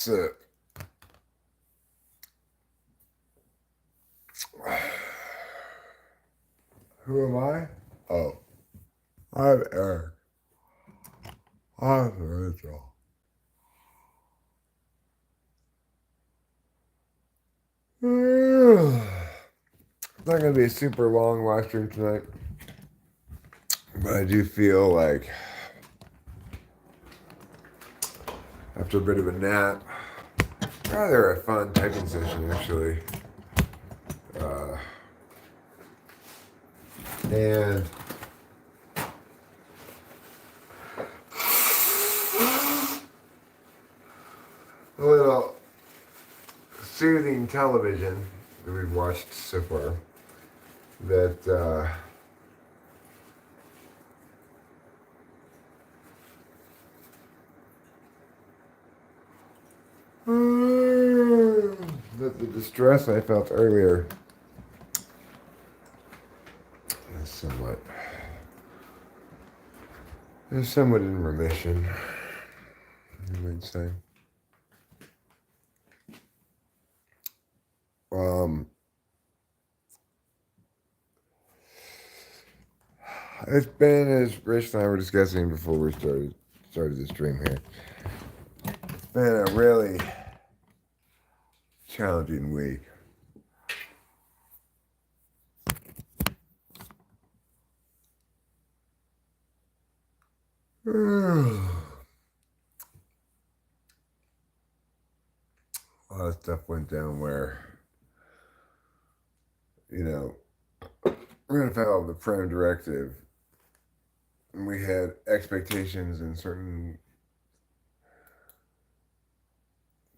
So, who am I? Oh, I'm Eric. I'm Rachel. It's not going to be a super long live stream tonight, but I do feel like after a bit of a nap, rather a fun typing session actually. Uh, and a little soothing television that we've watched so far that that the distress I felt earlier is somewhat in remission, you might say. Um, it's been, as Rich and I were discussing before we started the stream here, it's been a really challenging week. A lot of stuff went down where, we're going to follow the prime directive. And we had expectations in certain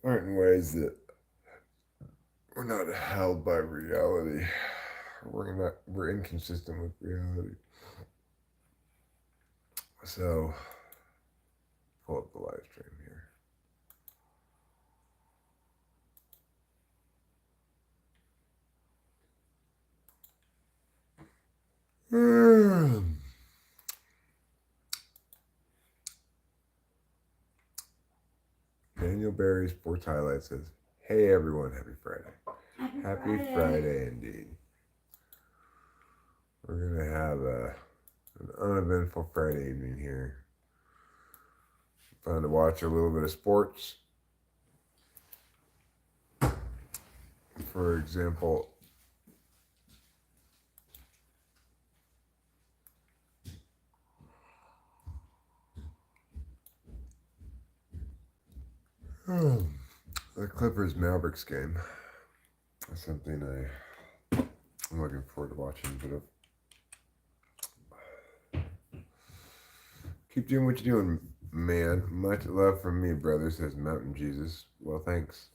ways that we're not held by reality. We're inconsistent with reality. So, pull up the live stream here. Daniel Barry Sports Highlight says, "Hey everyone, happy Friday." Happy Friday indeed. We're going to have an uneventful Friday evening here. Fun to watch a little bit of sports. For example, the Clippers Mavericks game. That's something I'm looking forward to watching a bit of. Keep doing what you're doing, man. Much love from me, brother, says Mountain Jesus. Well, thanks.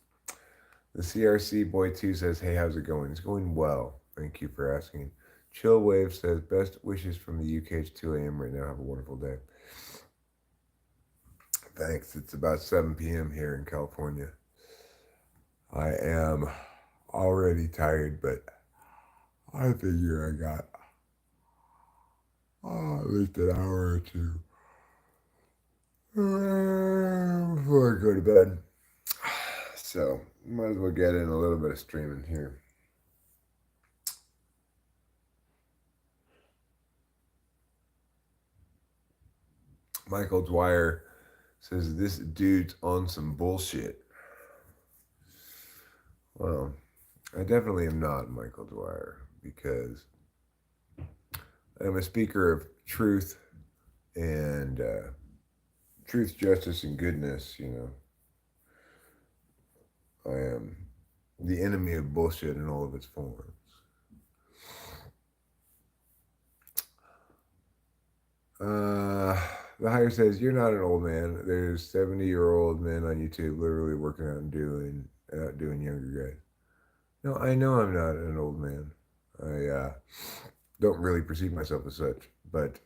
The CRC Boy 2 says, "Hey, how's it going?" It's going well. Thank you for asking. Chill Wave says, "Best wishes from the UK. It's 2 a.m. right now. Have a wonderful day." Thanks. It's about 7 p.m. here in California. I am already tired, but I figure I got at least an hour or two before I go to bed. So, might as well get in a little bit of streaming here. Michael Dwyer says, "This dude's on some bullshit." Well, I definitely am not Michael Dwyer because I'm a speaker of truth and truth, justice, and goodness, I am the enemy of bullshit in all of its forms. The higher says, "You're not an old man. There's 70-year-old men on YouTube literally working out and outdoing younger guys." No, I know I'm not an old man. I don't really perceive myself as such, but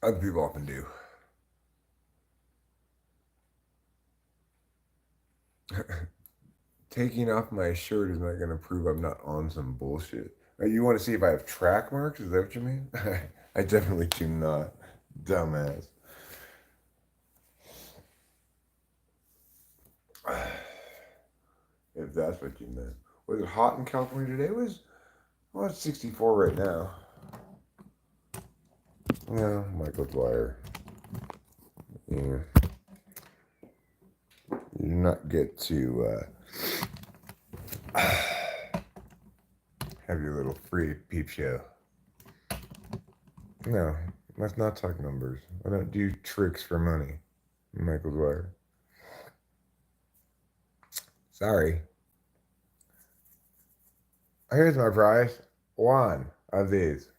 other people often do. Taking off my shirt is not going to prove I'm not on some bullshit. You want to see if I have track marks? Is that what you mean? I definitely do not. Dumbass. if that's what you meant. Was it hot in California today? It's 64 right now. Yeah, Michael Dwyer. Yeah. You do not get to have your little free peep show. No, let's not talk numbers. I don't do tricks for money, Michael Dwyer. Sorry. Here's my prize. One of these.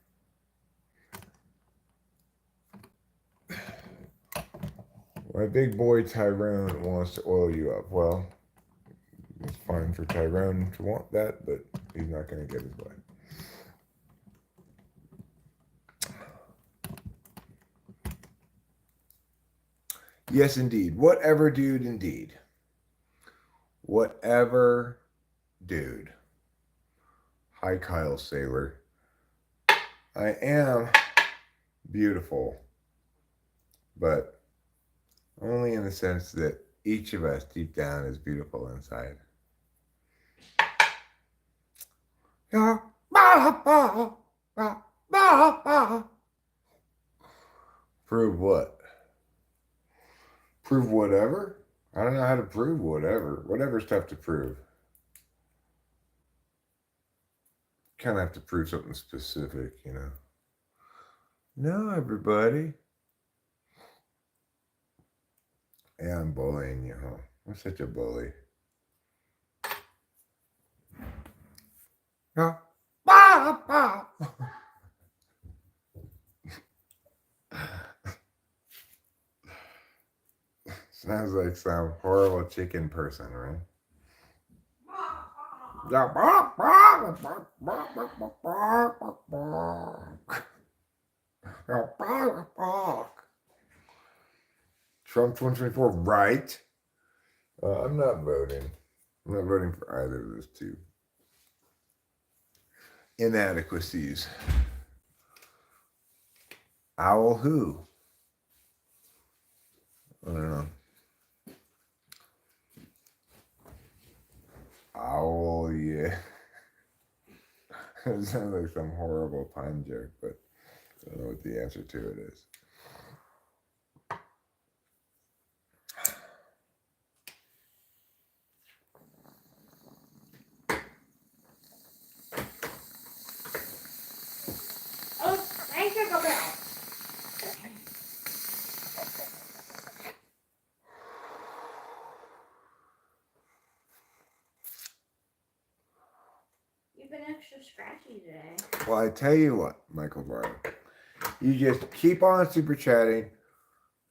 My big boy Tyrone wants to oil you up. Well, it's fine for Tyrone to want that, but he's not going to get his way. Yes, indeed. Whatever, dude, indeed. Whatever, dude. Hi, Kyle Sailor. I am beautiful, but only in the sense that each of us deep down is beautiful inside. Prove what? Prove whatever? I don't know how to prove whatever. Whatever's tough to prove. Kind of have to prove something specific, you know. No, everybody. Yeah, I'm bullying you, huh? I'm such a bully. Huh? Sounds like some horrible chicken person, right? Trump 2024, right? I'm not voting. I'm not voting for either of those two inadequacies. Owl who? I don't know. Owl, yeah. It sounds like some horrible pun joke, but I don't know what the answer to it is. Oh, thank you, Gabriel. You've been extra scratchy today. Well, I tell you what, Michael Barlow. You just keep on super chatting,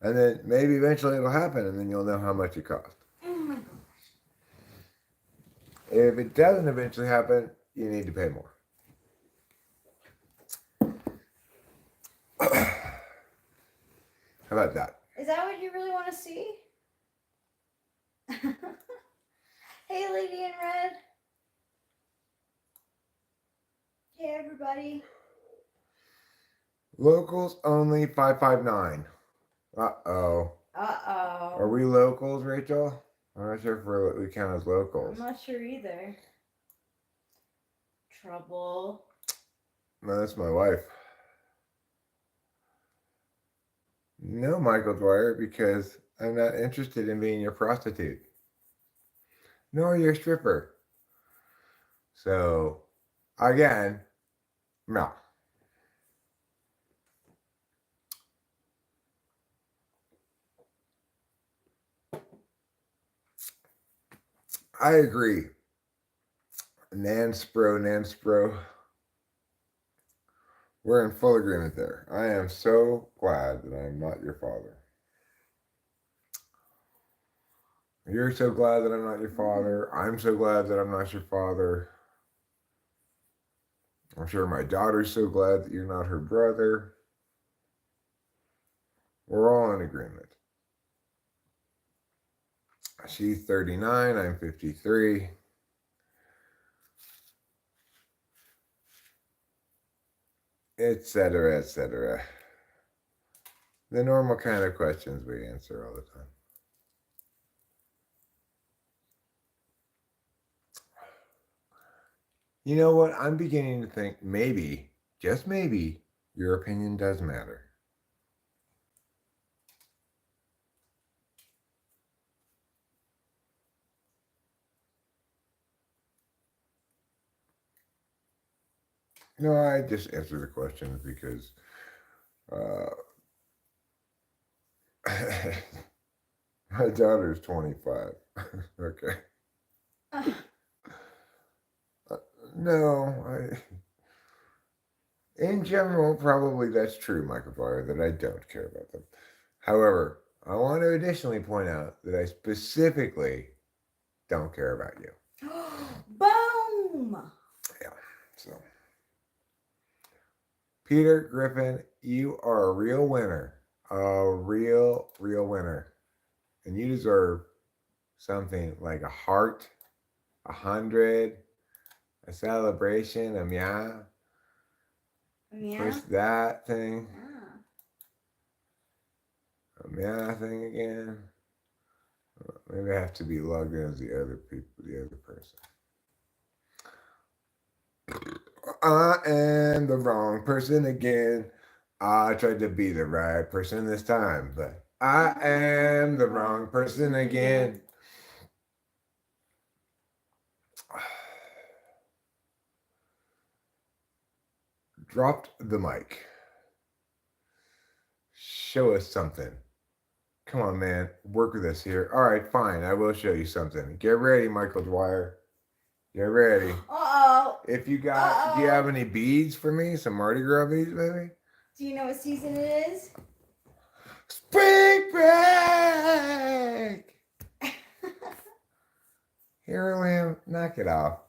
and then maybe eventually it'll happen, and then you'll know how much it cost. Oh my gosh. If it doesn't eventually happen, you need to pay more. How about that? Is that what you really want to see? Hey, lady in red. Hey, everybody. Locals only 559. Uh-oh. Uh-oh. Are we locals, Rachel? I'm not sure if we count as locals. I'm not sure either. Trouble. No, that's my wife. No, Michael Dwyer, because I'm not interested in being your prostitute. Nor your stripper. So, again, no. I agree. Nanspro. We're in full agreement there. I am so glad that I'm not your father. You're so glad that I'm not your father. I'm so glad that I'm not your father. I'm sure my daughter's so glad that you're not her brother. We're all in agreement. She's 39, I'm 53. Etc., etc. The normal kind of questions we answer all the time. You know what? I'm beginning to think maybe, just maybe, your opinion does matter. No, I just answer the questions because uh, my daughter's 25. Okay. Uh, Uh, no, in general, probably that's true, Michael Barr, that I don't care about them. However, I want to additionally point out that I specifically don't care about you. Boom! Yeah. So, Peter Griffin, you are a real winner. A real winner. And you deserve something like a heart, 100, a celebration, a meow. Yeah. Push that thing, Ah. a meow thing again. Maybe I have to be logged in as the other people, the other person. I am the wrong person again. I tried to be the right person this time, but I am the wrong person again. Dropped the mic. Show us something. Come on, man. Work with us here. All right, fine. I will show you something. Get ready, Michael Dwyer. Get ready. Uh-oh. If you got, do you have any beads for me? Some Mardi Gras beads, maybe? Do you know what season it is? Spring break! Here I am. Knock it off.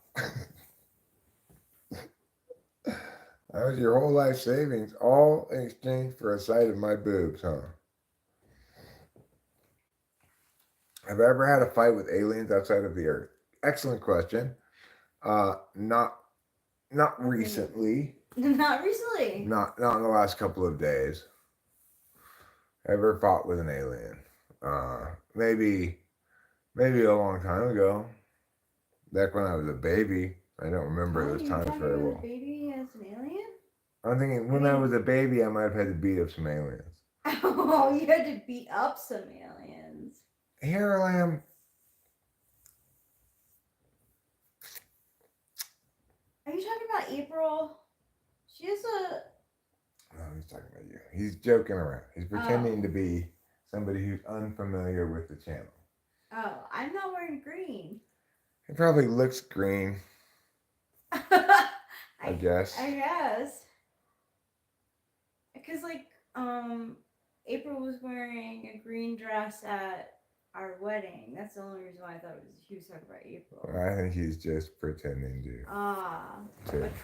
That was your whole life savings, all in exchange for a sight of my boobs, huh? Have I ever had a fight with aliens outside of the Earth? Excellent question. Not recently. Not recently. Not in the last couple of days. Ever fought with an alien? Maybe a long time ago. Back when I was a baby. I don't remember those times very well. A baby as an alien? I'm thinking when I was a baby, I might have had to beat up some aliens. Oh, you had to beat up some aliens. Here I am. Are you talking about April? She has a... No, he's talking about you. He's joking around. He's pretending to be somebody who's unfamiliar with the channel. Oh, I'm not wearing green. It probably looks green. I guess. I guess. Because, like, April was wearing a green dress at our wedding. That's the only reason why I thought he was talking about April. I think he's just pretending to be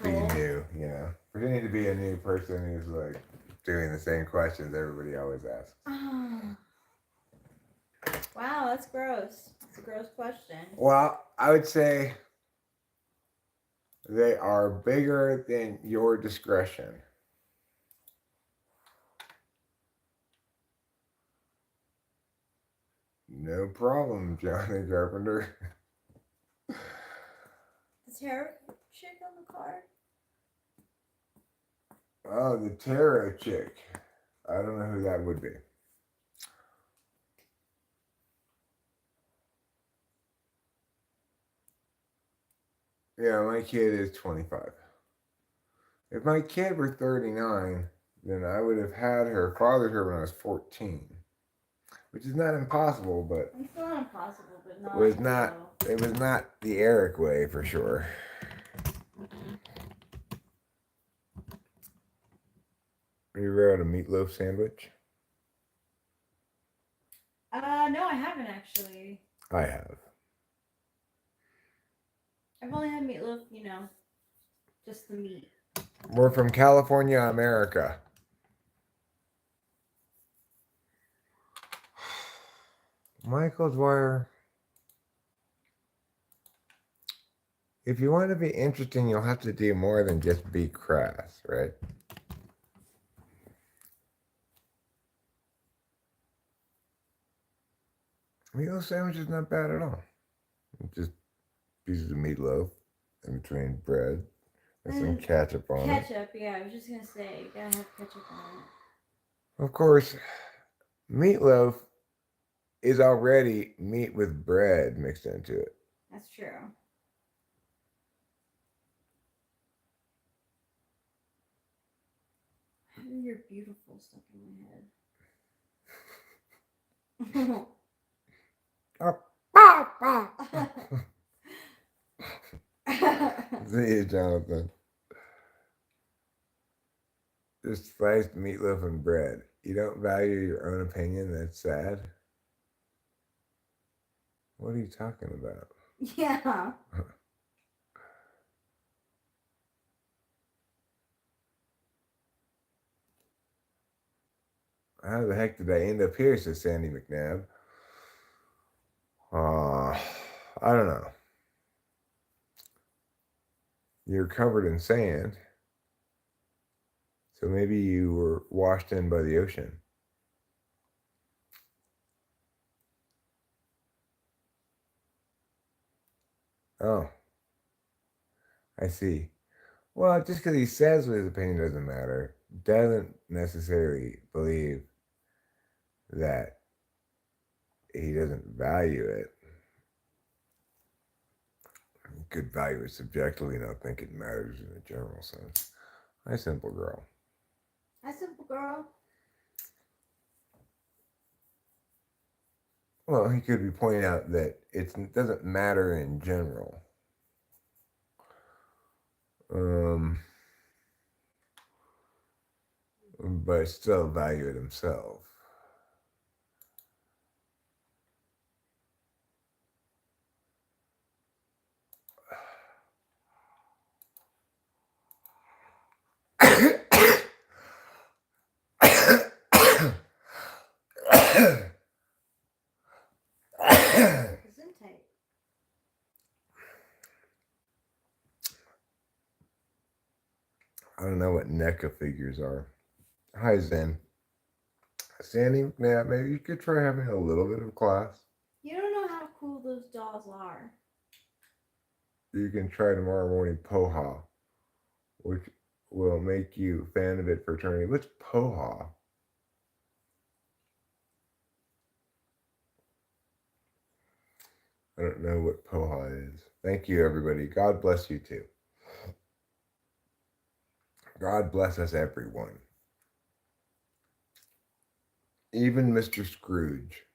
troll. new, you know. Pretending to be a new person who's, like, doing the same questions everybody always asks. Wow, that's gross. That's a gross question. Well, I would say they are bigger than your discretion. No problem, Johnny Carpenter. The tarot chick on the card? Oh, the tarot chick. I don't know who that would be. Yeah, my kid is 25. If my kid were 39, then I would have had her, fathered her when I was 14. Which is not impossible, but It's not impossible, but not. It was not the Eric way for sure. Have you ever had a meatloaf sandwich? No, I haven't actually. I have. I've only had meatloaf, just the meat. We're from California, America. Michael Dwyer. If you want to be interesting, you'll have to do more than just be crass, right? Meatloaf sandwich is not bad at all. Just pieces of meatloaf in between bread and some ketchup on it. Ketchup, yeah, I was just gonna say, you gotta have ketchup on it. Of course, meatloaf is already meat with bread mixed into it. That's true. Having your beautiful stuck in my head. See you, Jonathan. Just sliced meatloaf and bread. You don't value your own opinion? That's sad. What are you talking about? Yeah. How the heck did I end up here, says Sandy McNabb. I don't know. You're covered in sand. So maybe you were washed in by the ocean. Oh, I see. Well, just because he says what his opinion doesn't matter, doesn't necessarily believe that he doesn't value it. He could value it subjectively, not think it matters in a general sense. Hi, simple girl. Hi, simple girl. Well, he could be pointing out that it doesn't matter in general. But still value it himself. I don't know what NECA figures are. Hi, Zen. Sandy, yeah, maybe you could try having a little bit of class. You don't know how cool those dolls are. You can try tomorrow morning Poha, which will make you fan of it for eternity. What's Poha? I don't know what Poha is. Thank you, everybody. God bless you too. God bless us, everyone. Even Mr. Scrooge.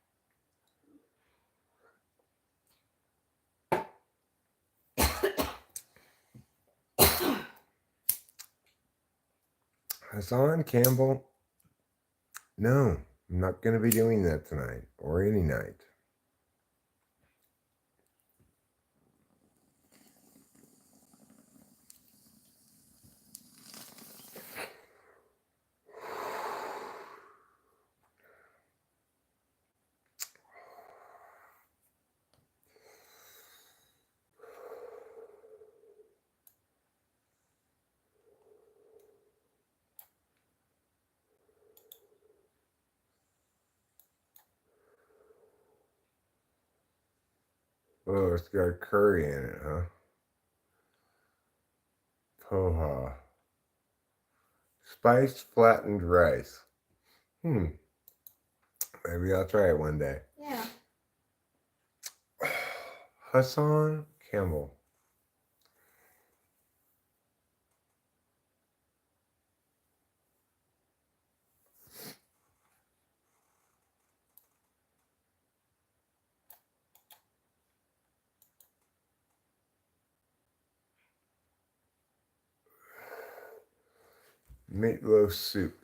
Hassan Campbell? No, I'm not going to be doing that tonight or any night. Oh, it's got curry in it, huh? Poha. Spiced flattened rice. Maybe I'll try it one day. Yeah. Hassan Campbell. Meatloaf soup.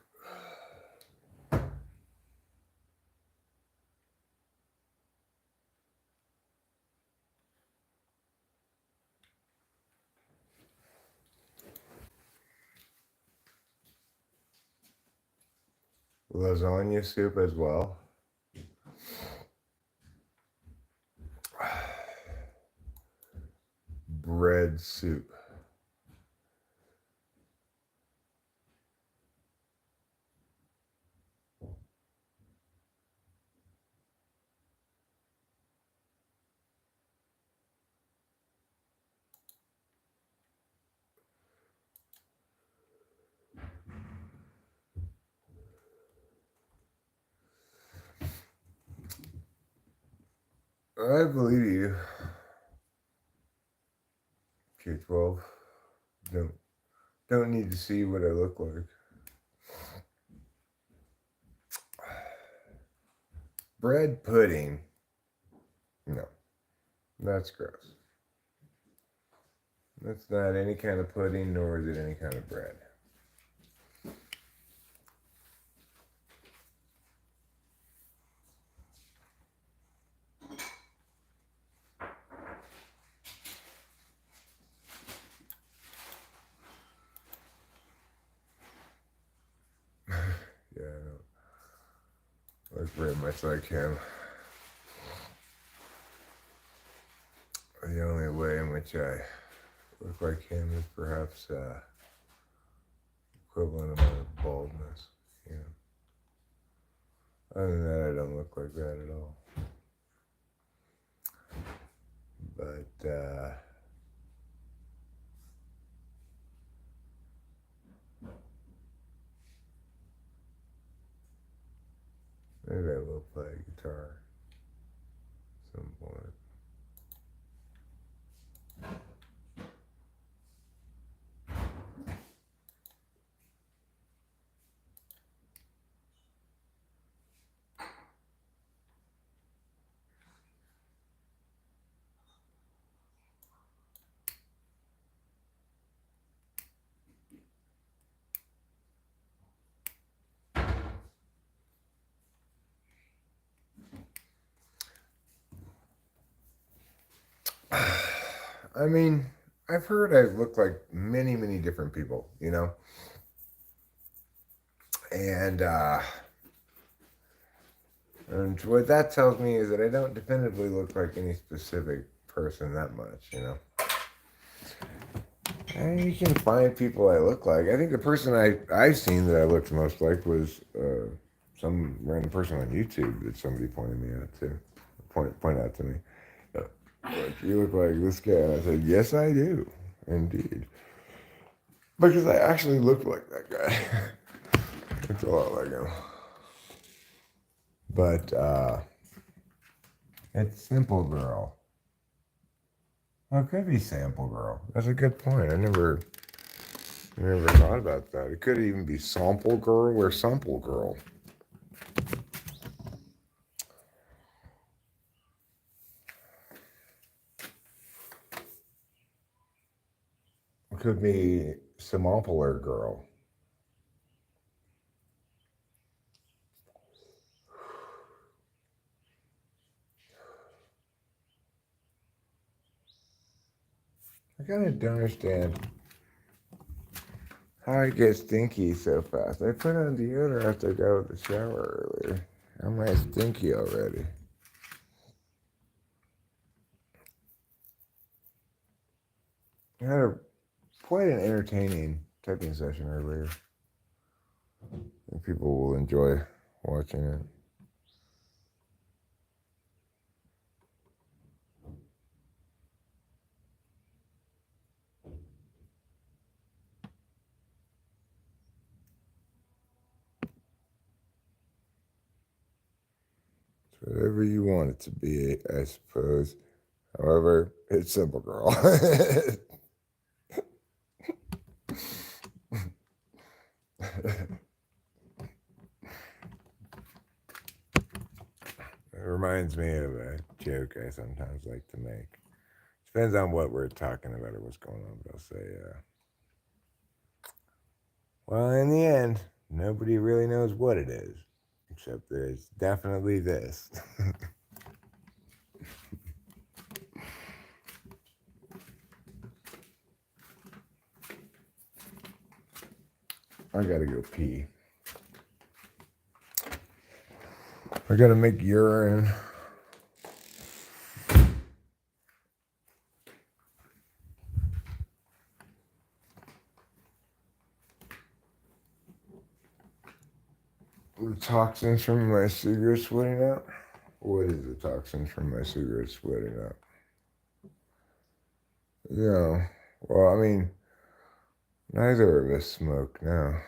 Lasagna soup as well. Bread soup. I believe you. K-12. Don't need to see what I look like. Bread pudding. No, that's gross. That's not any kind of pudding, nor is it any kind of bread. Yeah, I don't look very much like him. The only way in which I look like him is perhaps equivalent amount of baldness. You know. Other than that, I don't look like that at all. But maybe I will play guitar at some point. I mean, I've heard I look like many, many different people, you know? And what that tells me is that I don't definitively look like any specific person that much, you know? And you can find people I look like. I think the person I've seen that I looked most like was some random person on YouTube that somebody pointed me out to. Point out to me. Like, you look like this guy. And I said, yes, I do. Indeed. Because I actually look like that guy. It's a lot like him. But it's Simple Girl. Oh, it could be Sample Girl. That's a good point. I never thought about that. It could even be Sample Girl or Sample Girl. It could be Samopolar Girl. I kind of don't understand how I get stinky so fast. I put on deodorant after I got out of the shower earlier. Am I stinky already? I had quite an entertaining typing session earlier. I think people will enjoy watching it. It's whatever you want it to be, I suppose. However, it's Simple Girl. It reminds me of a joke I sometimes like to make. Depends on what we're talking about or what's going on. But I'll say, well, in the end, nobody really knows what it is, except that it's definitely this. I gotta go pee. I gotta make urine. The toxins from my cigarette sweating out? What is the toxins from my cigarette sweating out? No. Well, I mean, neither of us smoke now.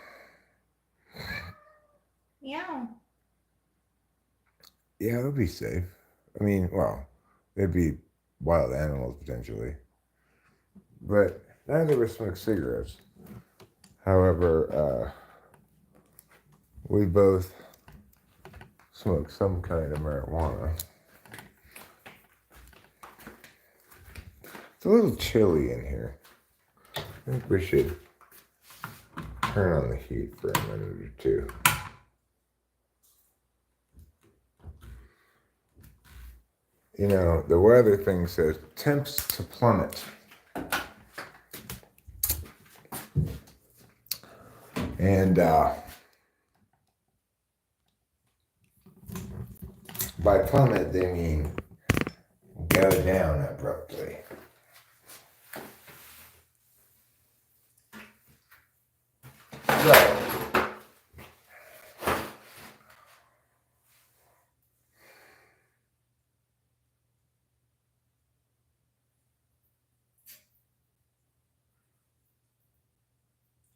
Yeah. Yeah, it would be safe. I mean, well, They'd be wild animals potentially. But neither of us smoke cigarettes. However, we both smoke some kind of marijuana. It's a little chilly in here. I think we should turn on the heat for a minute or two. You know, the weather thing says temps to plummet. And by plummet, they mean go down abruptly. So,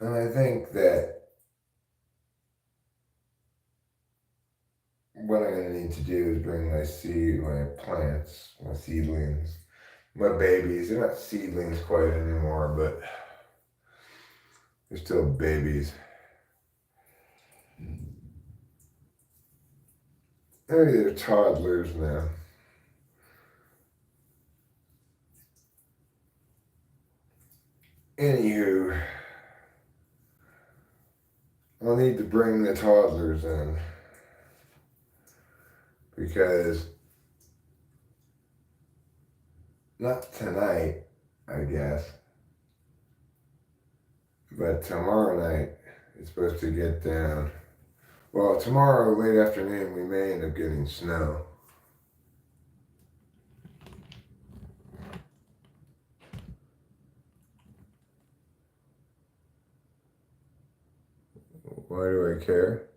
and I think that what I'm going to need to do is bring my plants, my seedlings, my babies. They're not seedlings quite anymore, but they're still babies. Maybe they're toddlers now. Anywho, I'll need to bring the toddlers in because not tonight, I guess, but tomorrow night it's supposed to get down. Well, tomorrow late afternoon we may end up getting snow. Why do I care?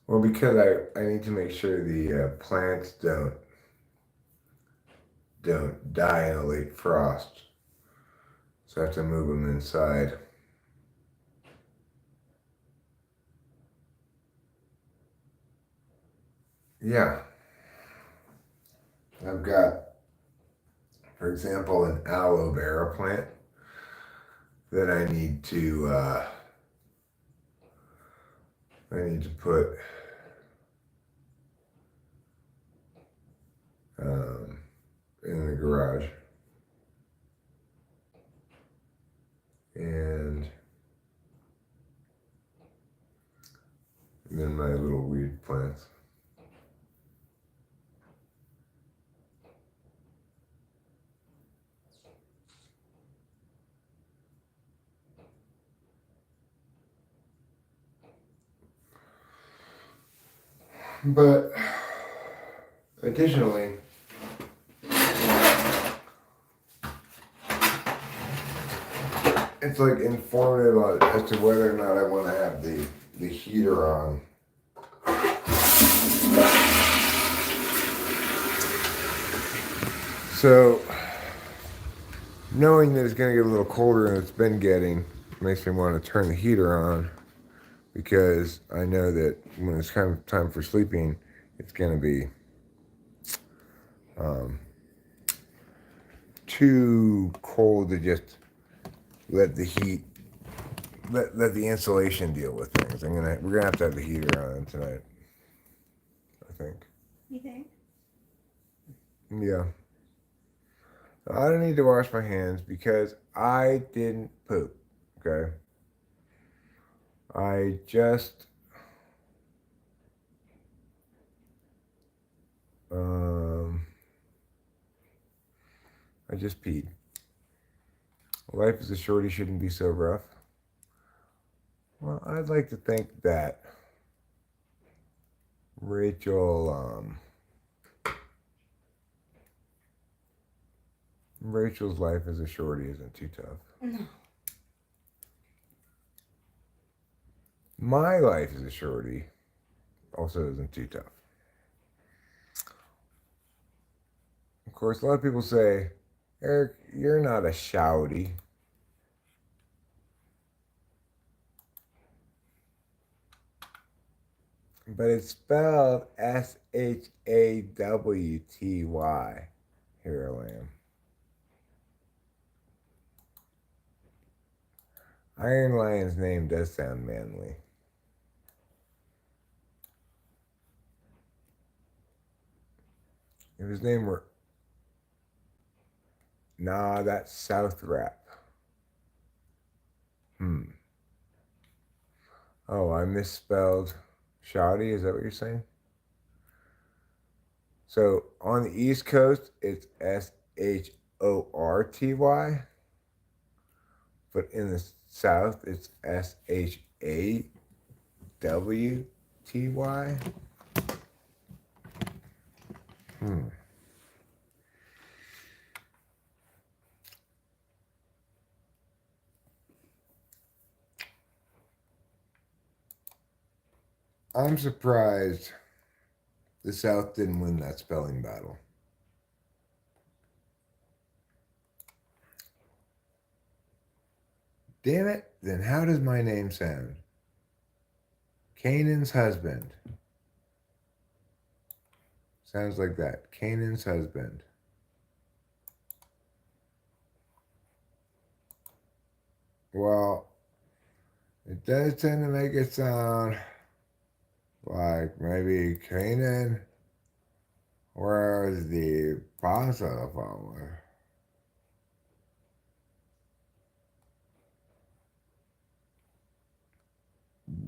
Well, because I need to make sure the plants don't die in a late frost. So I have to move them inside. Yeah. I've got, for example, an aloe vera plant that I need to put in the garage. And then my little weed plants. But additionally, it's like informative as to whether or not I want to have the heater on. So, knowing that it's going to get a little colder than it's been getting makes me want to turn the heater on because I know that when it's kind of time for sleeping, it's going to be too cold to just let the heat, let the insulation deal with things. We're gonna have to have the heater on tonight, I think. You think? Yeah. I don't need to wash my hands because I didn't poop. Okay. I just peed. Life is a shorty, shouldn't be so rough. Well, I'd like to think that Rachel's life as a shorty isn't too tough. No. My life as a shorty also isn't too tough. Of course, a lot of people say, Eric, you're not a shouty. but it's spelled Shawty. Here I am. Iron Lion's name does sound manly. If his name were... Nah, that's South Rap. Oh, I misspelled shoddy. Is that what you're saying? So on the East Coast, it's Shorty, but in the South, it's Shawty. I'm surprised the South didn't win that spelling battle. Damn it, then how does my name sound? Canaan's husband. Sounds like that. Canaan's husband. Well, it does tend to make it sound like maybe Canaan was the Passover.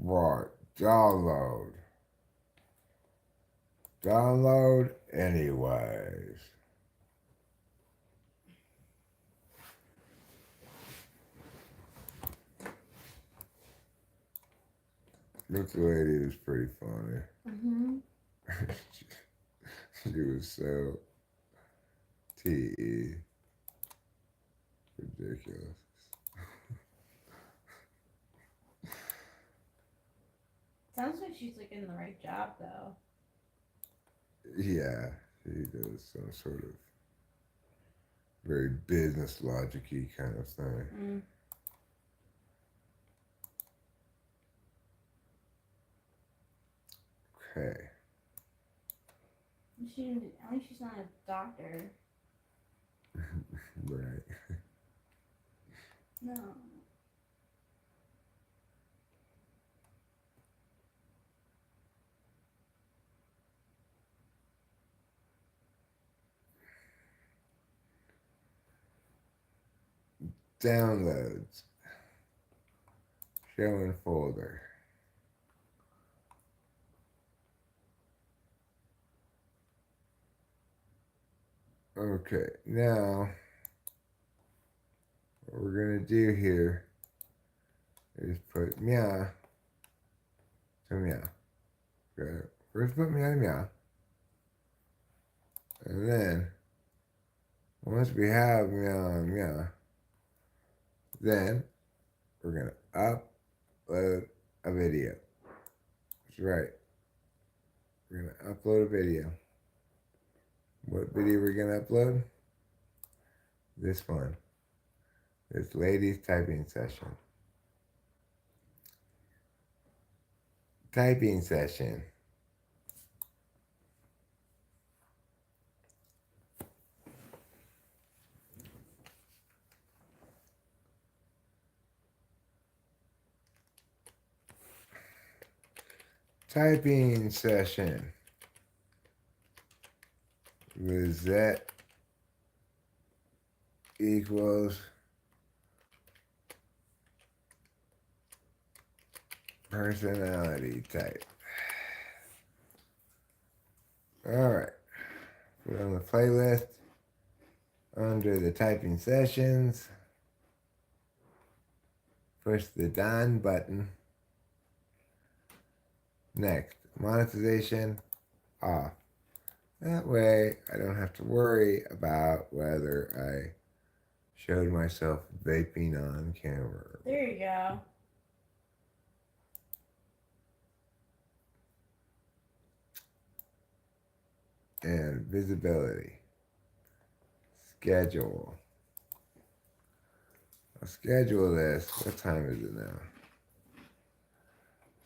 Right, download. Download anyways. This lady was pretty funny. Mm-hmm. She was so T.E. ridiculous. Sounds like she's like in the right job though. Yeah, she does some sort of very business logic-y kind of thing. Okay. At least she's not a doctor. Right. No. Downloads. Show in folder. Okay, now what we're gonna do here is put meow to meow. Okay, first put meow to meow. And then once we have meow and meow, then we're gonna upload a video. That's right. We're gonna upload a video. What video are we gonna upload? This one. This lady's typing session. Typing session. Typing session. Lizette equals personality type. Alright. Put it on the playlist under the typing sessions. Push the done button. Next, monetization off. That way I don't have to worry about whether I showed myself vaping on camera. There you go. And visibility. Schedule. I'll schedule this. What time is it now?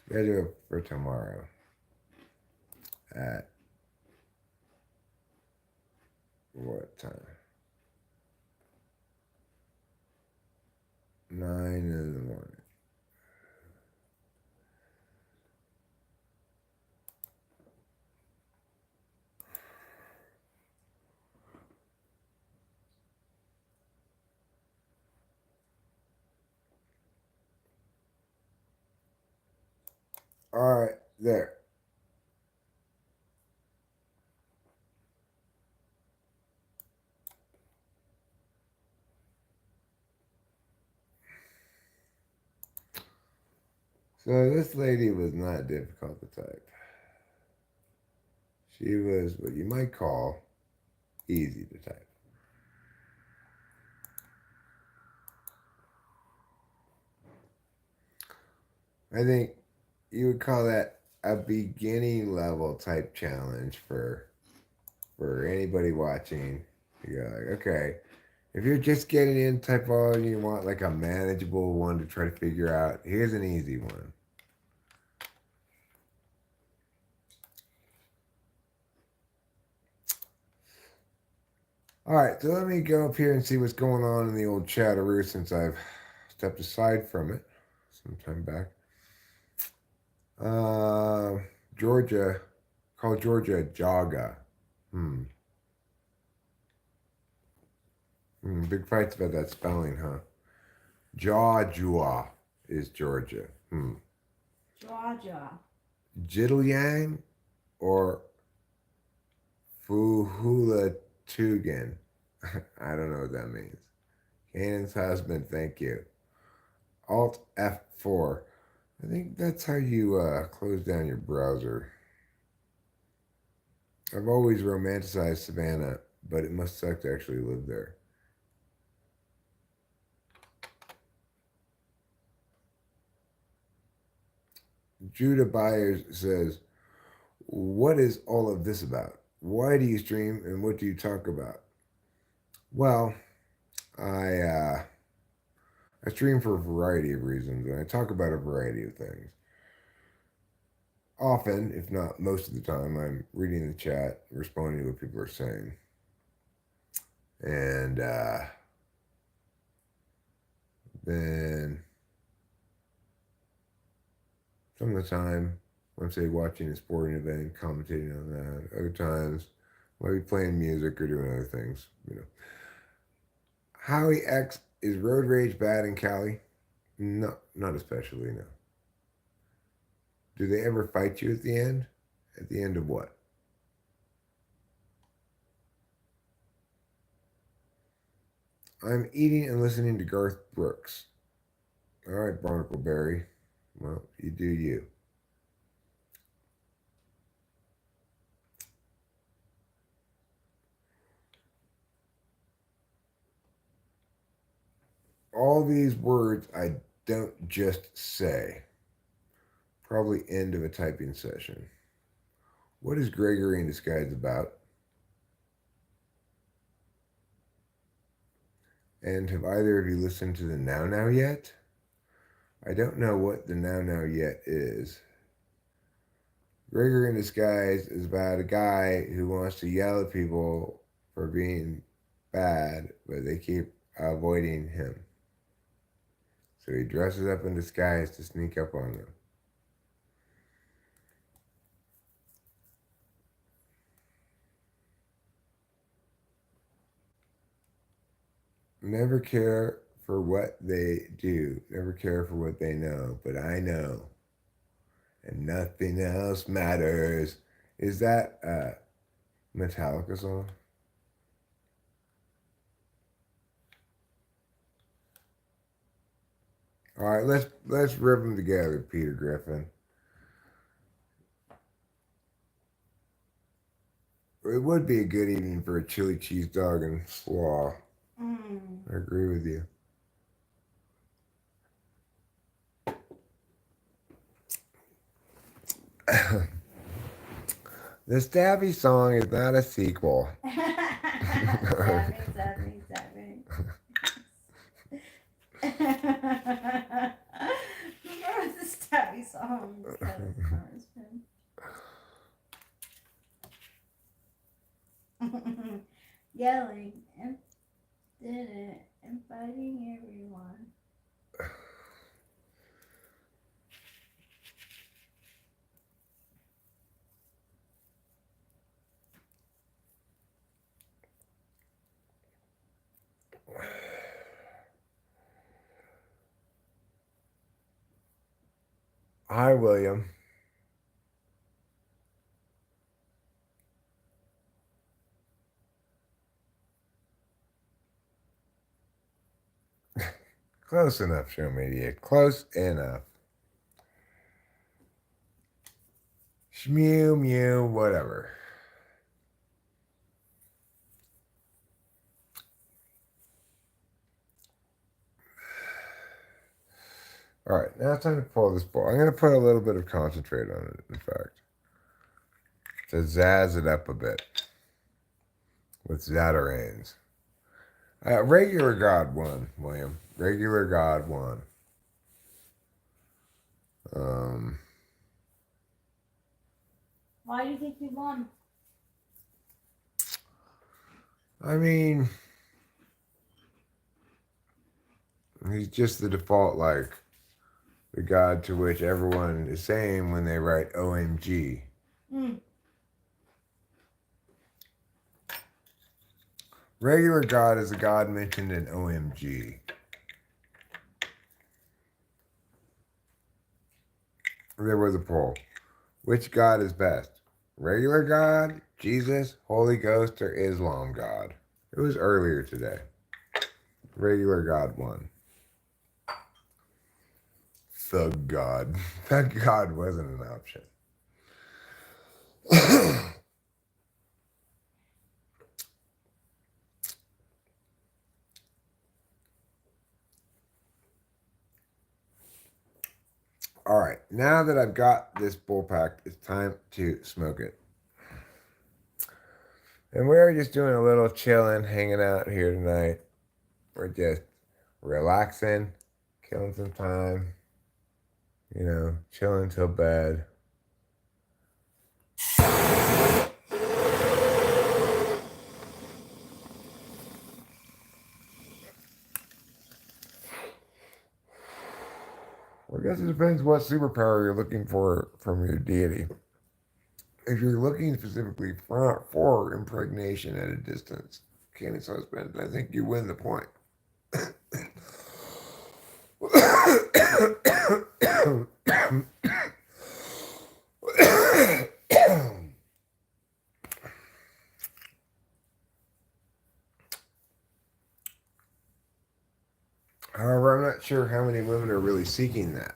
Schedule for tomorrow. at what time? 9 in the morning. All right, there. So this lady was not difficult to type. She was what you might call easy to type. I think you would call that a beginning level type challenge for anybody watching. You go like, okay, if you're just getting in type all and you want like a manageable one to try to figure out, here's an easy one. All right, so let me go up here and see what's going on in the old chatteroo since I've stepped aside from it some time back. Georgia, call Georgia Jaga. Big fights about that spelling, huh? Jaw is Georgia. Georgia. Jiddlyang or Fuhulatugan. I don't know what that means. Canaan's husband, thank you. Alt F4. I think that's how you close down your browser. I've always romanticized Savannah, but it must suck to actually live there. Judah Byers says, what is all of this about? Why do you stream and what do you talk about? Well, I stream for a variety of reasons and I talk about a variety of things. Often, if not most of the time, I'm reading the chat, responding to what people are saying. And then some of the time, I'm say watching a sporting event, commentating on that. Other times, I might be playing music or doing other things. Howie X, is road rage bad in Cali? No, not especially. No. Do they ever fight you at the end? At the end of what? I'm eating and listening to Garth Brooks. All right, Barnacleberry. Well, you do you. All these words I don't just say. Probably end of a typing session. What is Gregory in Disguise about? And have either of you listened to the Now Now yet? I don't know what the Now Now yet is. Gregory in Disguise is about a guy who wants to yell at people for being bad, but they keep avoiding him. So he dresses up in disguise to sneak up on them. Never care for what they do, never care for what they know, but I know, and nothing else matters. Is that a Metallica song? All right, let's rip them together, Peter Griffin. It would be a good evening for a chili cheese dog and slaw. I agree with you. The Stabby song is not a sequel. Stabbing. Remember the Stabby song? Yelling and did it and fighting everyone. Hi, William. Close enough, show media. Close enough. Shmew, mew, whatever. All right, now it's time to pull this ball. I'm going to put a little bit of concentrate on it, in fact, to zazz it up a bit with Zatarain's. Regular God won, William. Regular God won. Why do you think we won? I mean, he's just the default, like, the God to which everyone is saying when they write OMG. Regular God is a God mentioned in OMG. There was a poll. Which God is best? Regular God, Jesus, Holy Ghost, or Islam God? It was earlier today. Regular God won. Thug God. Thug God wasn't an option. All right, now that I've got this bull packed, it's time to smoke it. And we're just doing a little chilling, hanging out here tonight. We're just relaxing, killing some time, chilling till bed. Well, I guess it depends what superpower you're looking for from your deity. If you're looking specifically for impregnation at a distance, Canaan's husband, I think you win the point. However, I'm not sure how many women are really seeking that.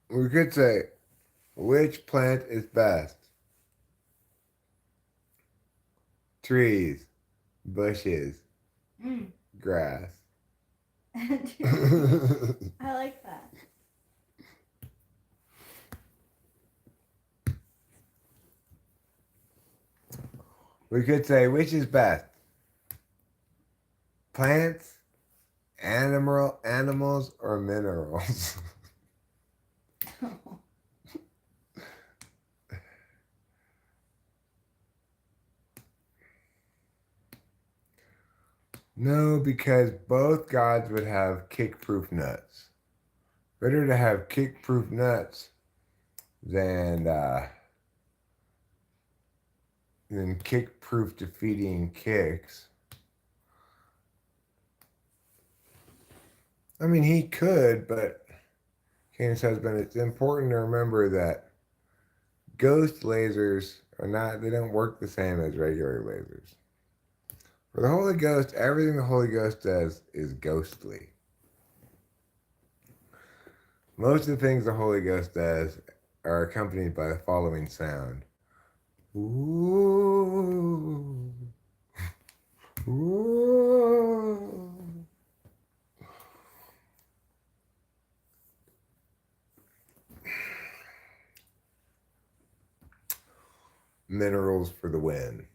We could say, which plant is best? Trees, bushes, grass. I like that. We could say, which is best? Plants, animals, or minerals? No, because both gods would have kick-proof nuts. Better to have kick-proof nuts than kick-proof defeating kicks. I mean, he could, but Canaan's husband, it's important to remember that ghost lasers they don't work the same as regular lasers. For the Holy Ghost, everything the Holy Ghost does is ghostly. Most of the things the Holy Ghost does are accompanied by the following sound. Ooh. Ooh. Minerals for the win.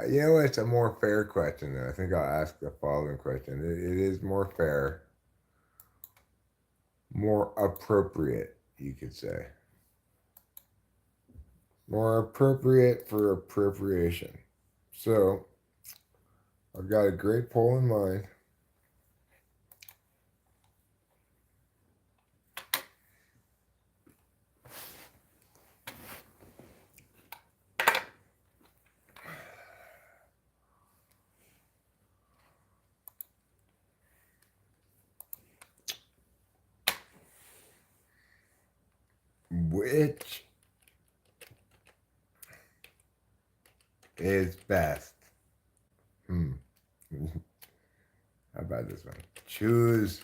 You know, it's a more fair question, though. I think I'll ask the following question. It is more fair, more appropriate, you could say. More appropriate for appropriation. So, I've got a great poll in mind. Which is best? How about this one? Choose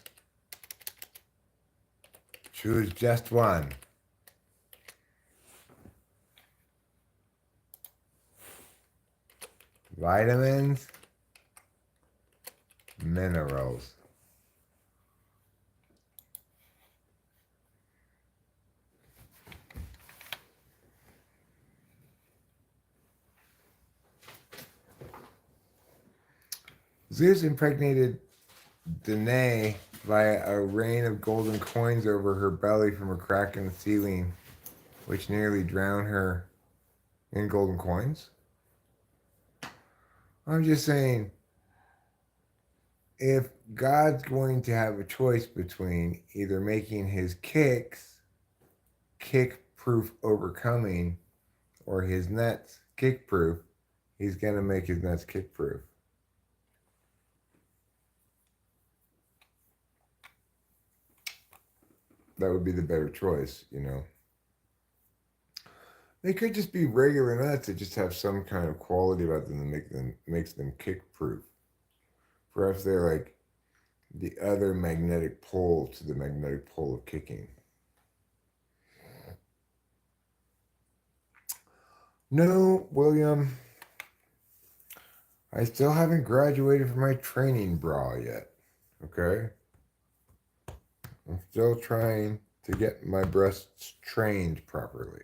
just one. Vitamins, minerals. Zeus impregnated Danae by a rain of golden coins over her belly from a crack in the ceiling, which nearly drowned her in golden coins. I'm just saying, if God's going to have a choice between either making his kicks kick-proof overcoming or his nuts kick-proof, he's going to make his nuts kick-proof. That would be the better choice, you know. They could just be regular nuts that just have some kind of quality about them that makes them kick-proof. Perhaps they're like the other magnetic pole to the magnetic pole of kicking. No, William. I still haven't graduated from my training bra yet. Okay? I'm still trying to get my breasts trained properly.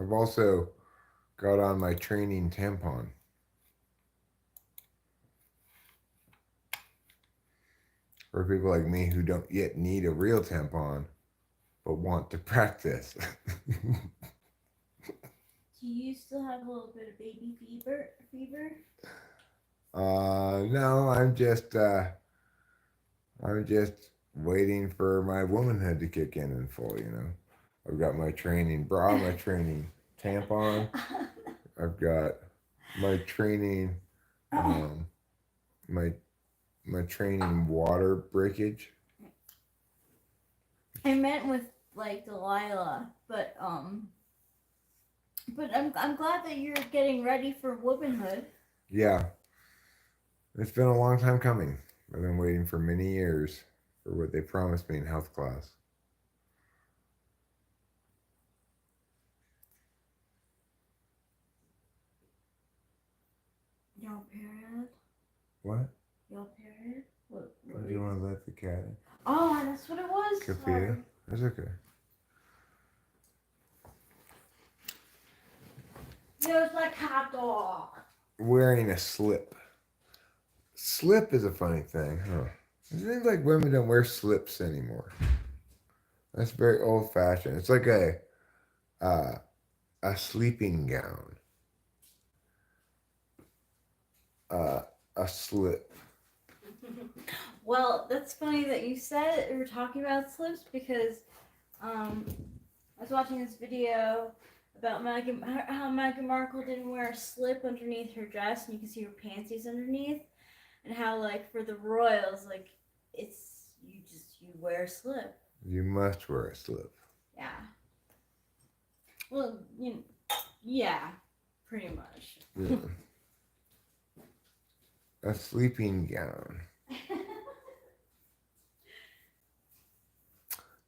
I've also got on my training tampon. For people like me who don't yet need a real tampon, but want to practice. Do you still have a little bit of baby fever? No, I'm just waiting for my womanhood to kick in full, you know. I've got my training bra, my training tampon. I've got my training, my training water breakage. I meant with like Delilah, but I'm glad that you're getting ready for womanhood. Yeah, it's been a long time coming. I've been waiting for many years for what they promised me in health class. Your period? What? Your period? What Do you want to let the cat in? Oh, that's what it was. Sophia? That's okay. There's my cat dog. Wearing a slip. Slip is a funny thing, huh? It seems like women don't wear slips anymore. That's very old fashioned. It's like a sleeping gown. A slip. Well, that's funny that you said we were talking about slips because I was watching this video about how Meghan Markle didn't wear a slip underneath her dress and you can see her panties underneath, and how like for the royals, like it's you wear a slip. You must wear a slip. Yeah. Well, yeah, pretty much. Yeah. A sleeping gown.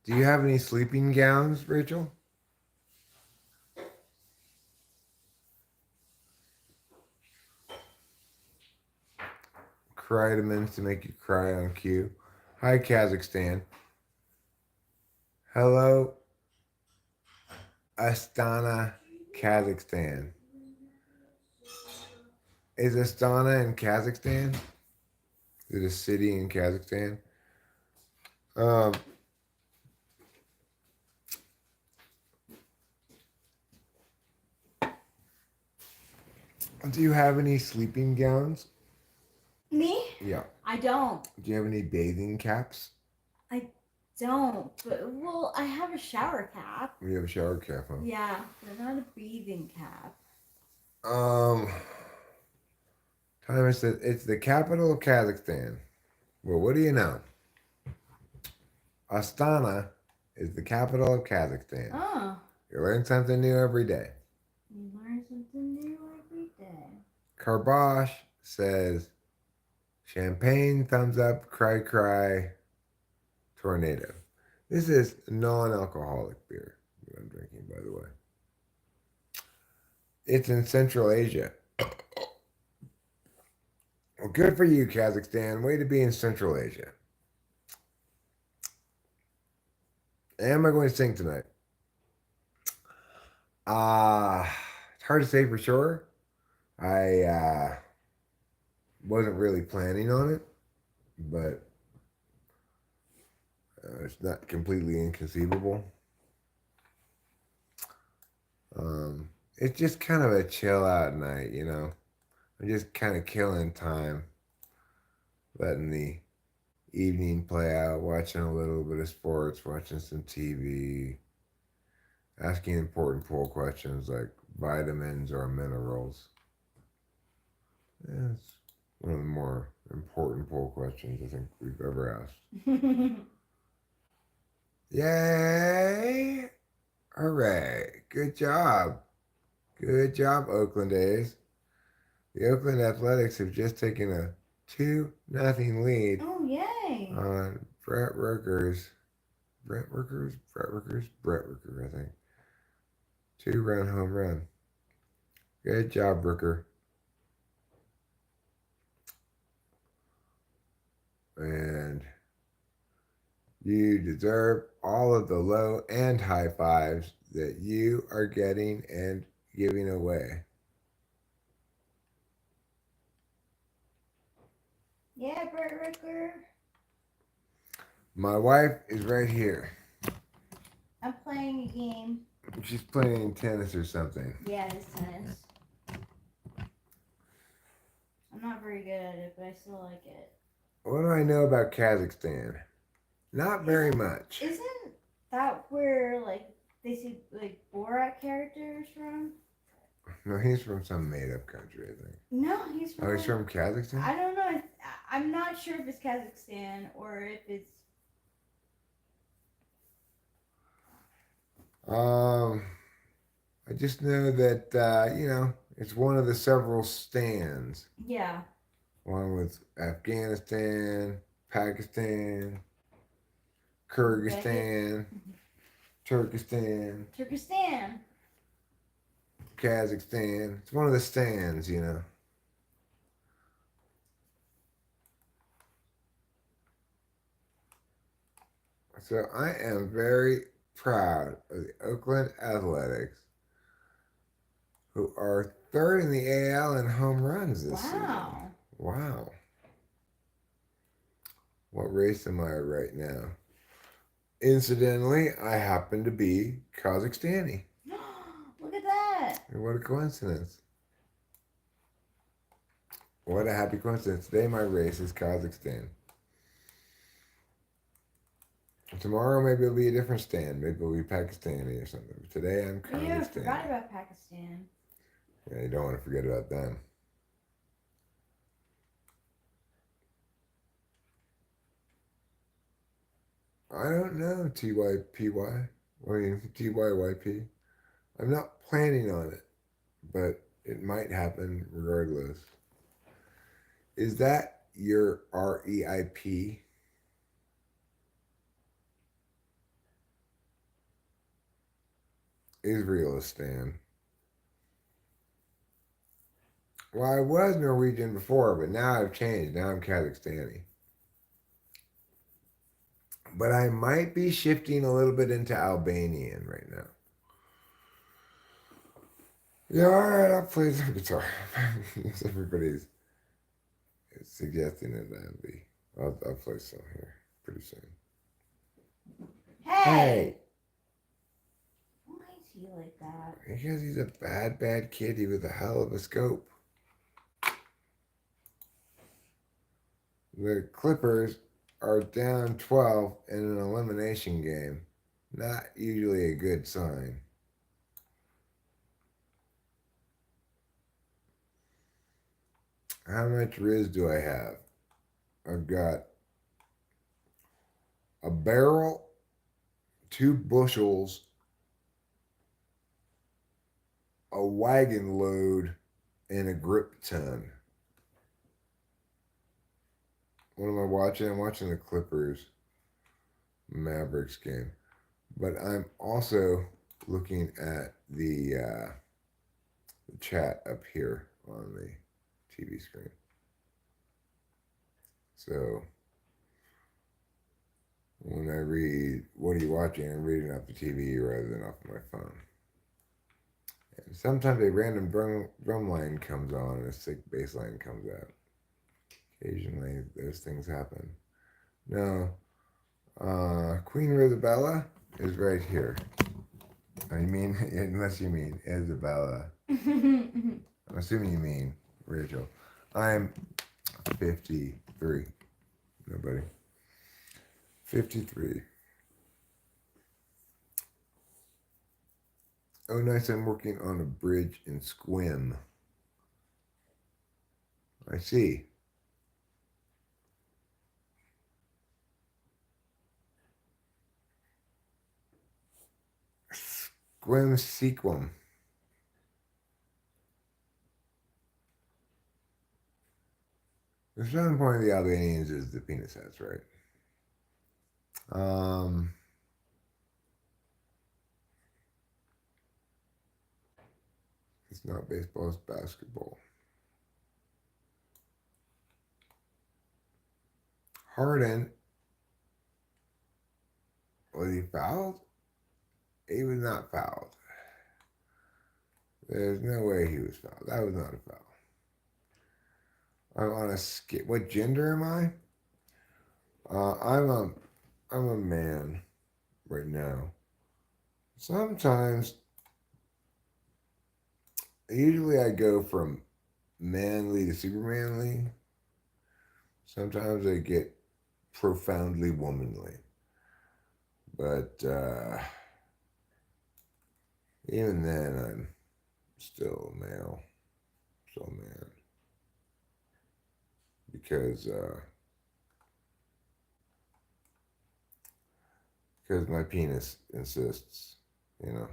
Do you have any sleeping gowns, Rachel? Vitamins to make you cry on cue. Hi, Kazakhstan. Hello, Astana, Kazakhstan. Is Astana in Kazakhstan? Is it a city in Kazakhstan? Um, do you have any sleeping gowns? Me? Yeah. I don't. Do you have any bathing caps? I don't. But well, I have a shower cap. We have a shower cap, huh? Yeah, but not a bathing cap. Thomas said it's the capital of Kazakhstan. Well, what do you know? Astana is the capital of Kazakhstan. Oh. You learn something new every day. You learn something new every day. Karbash says champagne, thumbs up, cry, cry, tornado. This is non-alcoholic beer that I'm drinking, by the way. It's in Central Asia. Well, good for you, Kazakhstan. Way to be in Central Asia. Am I going to sing tonight? It's hard to say for sure. I wasn't really planning on it, but it's not completely inconceivable. It's just kind of a chill out night, you know. I'm just kind of killing time, letting the evening play out, watching a little bit of sports, watching some TV, asking important poll questions like vitamins or minerals. Yeah, it's one of the more important poll questions I think we've ever asked. Yay! Hooray! Good job. Good job, Oakland A's. The Oakland Athletics have just taken a 2-0 lead Oh, yay. on Brett Rooker's. Brett Rooker, I think. 2-run home run. Good job, Rooker. And you deserve all of the low and high fives that you are getting and giving away. Yeah, Brett Rooker. My wife is right here. I'm playing a game. She's playing tennis or something. Yeah, it's tennis. I'm not very good at it, but I still like it. What do I know about Kazakhstan? Not very much. Isn't that where, like, they see, like, Borat characters from? No, he's from some made-up country, I think. No, he's from... Oh, he's from Kazakhstan? I don't know. I'm not sure if it's Kazakhstan or if it's... I just know that, you know, it's one of the several stands. Yeah. One with Afghanistan, Pakistan, Kyrgyzstan, Turkestan, Kazakhstan. It's one of the stands, you know. So I am very proud of the Oakland Athletics, who are third in the AL in home runs this season. Wow. What race am I right now? Incidentally, I happen to be Kazakhstani. Look at that. What a coincidence. What a happy coincidence. Today my race is Kazakhstan. Tomorrow maybe it'll be a different stand. Maybe it'll be Pakistani or something. But today I'm Kazakhstan. Yeah, I forgot about Pakistan. Yeah, you don't want to forget about them. I don't know, TYPY. I mean, TYYP. I'm not planning on it, but it might happen regardless. Is that your REIP? Israelistan. Well, I was Norwegian before, but now I've changed. Now I'm Kazakhstani. But I might be shifting a little bit into Albanian right now. Yeah, all right, I'll play some guitar. Everybody's suggesting that I'll be. I'll play some here pretty soon. Hey! Why is he like that? Because he's a bad kitty with a hell of a scope. The Clippers are down 12 in an elimination game. Not usually a good sign. How much Riz do I have? I've got a barrel, 2 bushels, a wagon load, and a grip ton. What am I watching? I'm watching the Clippers Mavericks game. But I'm also looking at the chat up here on the TV screen. So when I read, what are you watching? I'm reading off the TV rather than off my phone. And sometimes a random drum line comes on and a sick bass line comes out. Occasionally those things happen. No, Queen Rosabella is right here. I mean, unless you mean Isabella. I'm assuming you mean Rachel. I'm 53. Nobody. 53. Oh, nice. I'm working on a bridge in Squim. I see. Squim Sequum. The starting point of the Albanians is the penis heads, right? It's not baseball, it's basketball. Harden, was he fouled? He was not fouled. There's no way he was fouled. That was not a foul. I'm on a skip. What gender am I? I'm a man right now. Sometimes, usually I go from manly to super manly. Sometimes I get profoundly womanly. But even then, I'm still a male. Still a man. Because my penis insists, you know.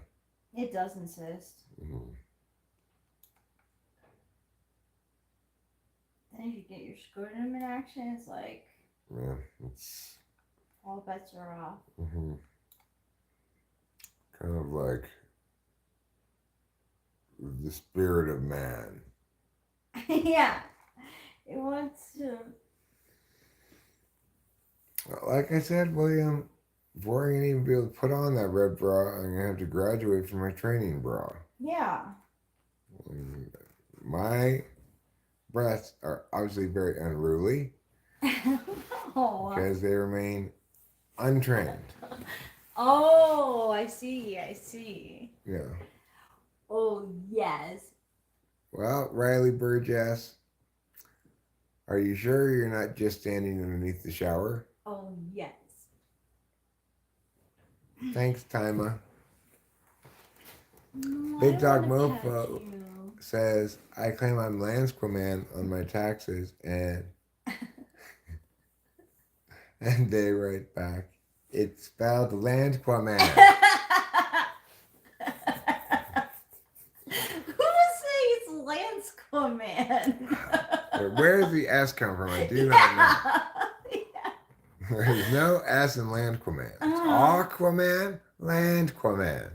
It does insist. Mm-hmm. Then if you get your scrotum in action, it's like, Yeah, it's all bets are off. mm-hmm. Kind of like the spirit of man. Yeah. It wants to. Like I said, William, before I can even be able to put on that red bra, I'm going to have to graduate from my training bra. Yeah. My breasts are obviously very unruly Oh. because they remain untrained. Oh, I see. Yeah. Oh, yes. Well, Riley Burgess, are you sure you're not just standing underneath the shower? Oh, yes. Thanks, Tima. No, Big I Dog don't wanna Mofo pet you. says, I claim I'm Landsquaman on my taxes, and they write back, it's spelled Landsquaman. Who was saying it's Landsquaman? Where's the S come from? I do not know. Yeah. There's no S in Landquaman. It's Aquaman, Landquaman.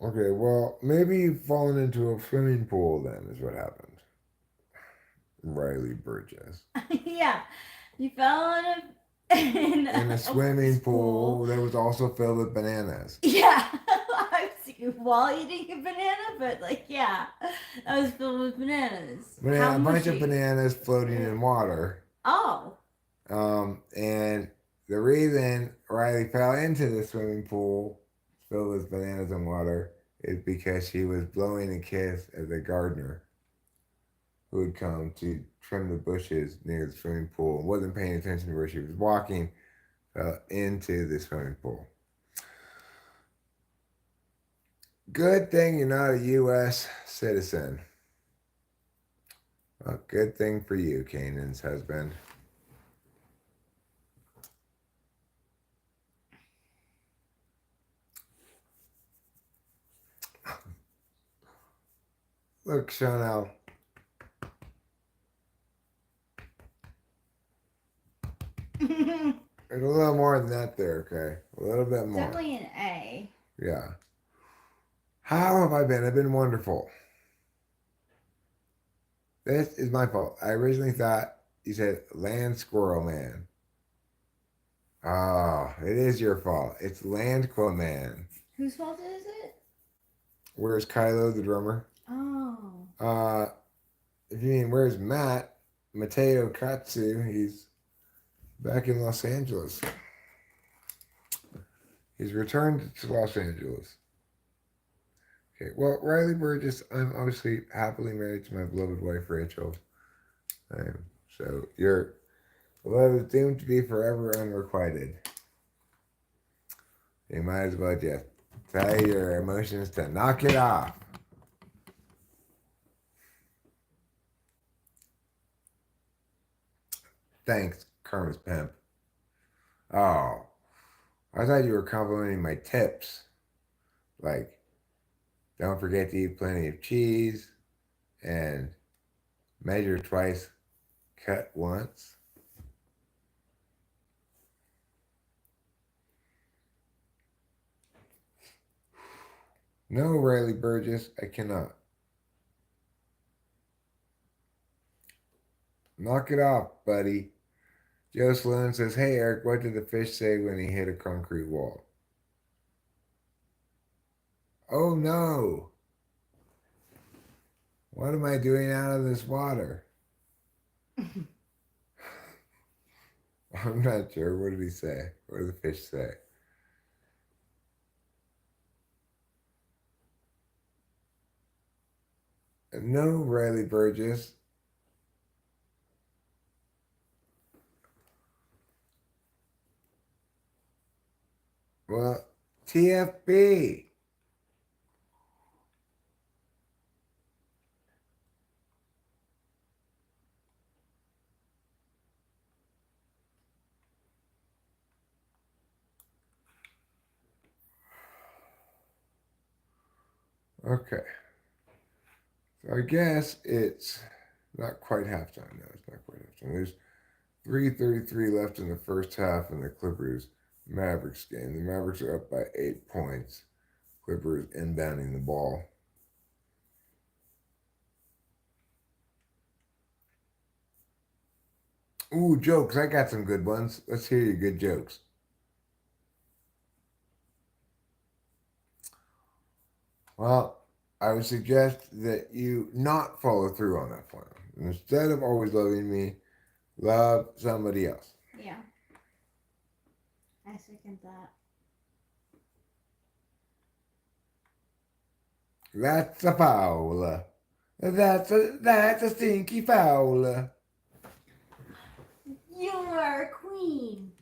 Okay, well, maybe you've fallen into a swimming pool then, is what happened. Riley Burgess. Yeah, he fell in In a swimming pool that was also filled with bananas. Yeah, I was while eating a banana, but like, yeah, that was filled with bananas. How A bunch of mushy. bananas floating in water. Oh. And the reason Riley fell into the swimming pool filled with bananas and water is because she was blowing a kiss at the gardener who had come to trim the bushes near the swimming pool and wasn't paying attention to where she was walking, fell into the swimming pool. Good thing you're not a U.S. citizen. Well, good thing for you, Kanan's husband. Look, Chanel. There's a little more than that there, okay? A little bit more. Definitely an A. Yeah. How have I been? I've been wonderful. This is my fault. I originally thought you said Land Squirrel Man. Oh, it is your fault. It's Land Squirrel Man. Whose fault is it? Where's Kylo, the drummer? Oh. If you mean where's Matt, Mateo Katsu, he's back in Los Angeles. He's returned to Los Angeles. Okay, well, Riley Burgess, I'm obviously happily married to my beloved wife, Rachel. So your love is doomed to be forever unrequited. You might as well just tell your emotions to knock it off. Thanks, Karma's Pimp. Oh, I thought you were complimenting my tips. Like, don't forget to eat plenty of cheese and measure twice, cut once. No, Riley Burgess, I cannot. Knock it off, buddy. Joe Sloan says, hey, Eric, what did the fish say when he hit a concrete wall? Oh, no. What am I doing out of this water? I'm not sure. What did he say? What did the fish say? No, Riley Burgess. Well, TFB. Okay. So I guess it's not quite halftime. No, it's not quite halftime. There's 3:33 left in the first half in the Clippers Mavericks game. The Mavericks are up by 8 points. Clippers inbounding the ball. Ooh, jokes. I got some good ones. Let's hear your good jokes. Well, I would suggest that you not follow through on that plan. Instead of always loving me, love somebody else. Yeah. I second that. That's a foul. That's a stinky foul. You are a queen.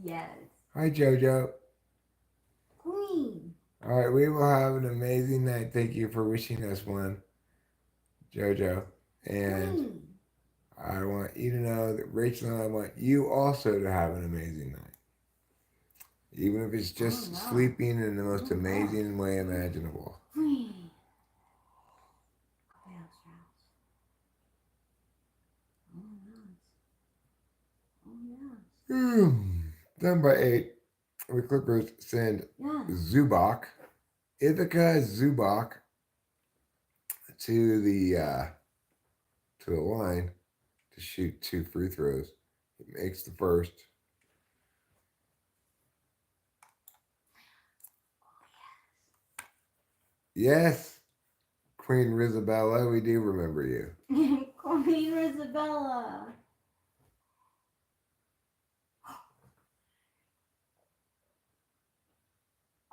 Yes. Hi, Jojo. Queen. All right, we will have an amazing night. Thank you for wishing us one, Jojo. And Queen. I want you to know that Rachel and I want you also to have an amazing night. Even if it's just sleeping in the most amazing way imaginable. Queen. Done by 8. The Clippers send Zubac, Ivica Zubac, to the to the line to shoot 2 free throws. He makes the first. Yes, Queen Rizabella, we do remember you. Queen Isabella.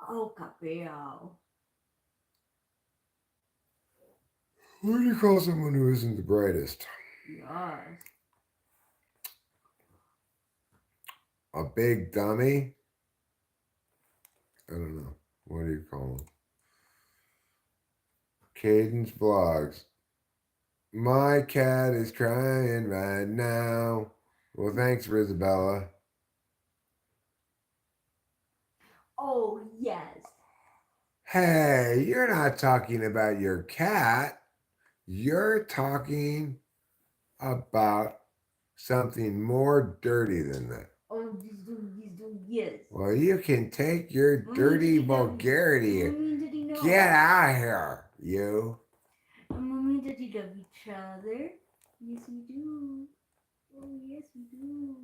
Oh, Caprio. What do you call someone who isn't the brightest? Yes. A big dummy? I don't know. What do you call them? Cadence Vlogs. My cat is crying right now. Well, thanks, Rizabella. Oh, yes. Hey, you're not talking about your cat. You're talking about something more dirty than that. Oh, yes. Well, you can take your dirty vulgarity. Get out of here, you. Mommy and Daddy love each other. Yes, we do. Oh, yes, we do.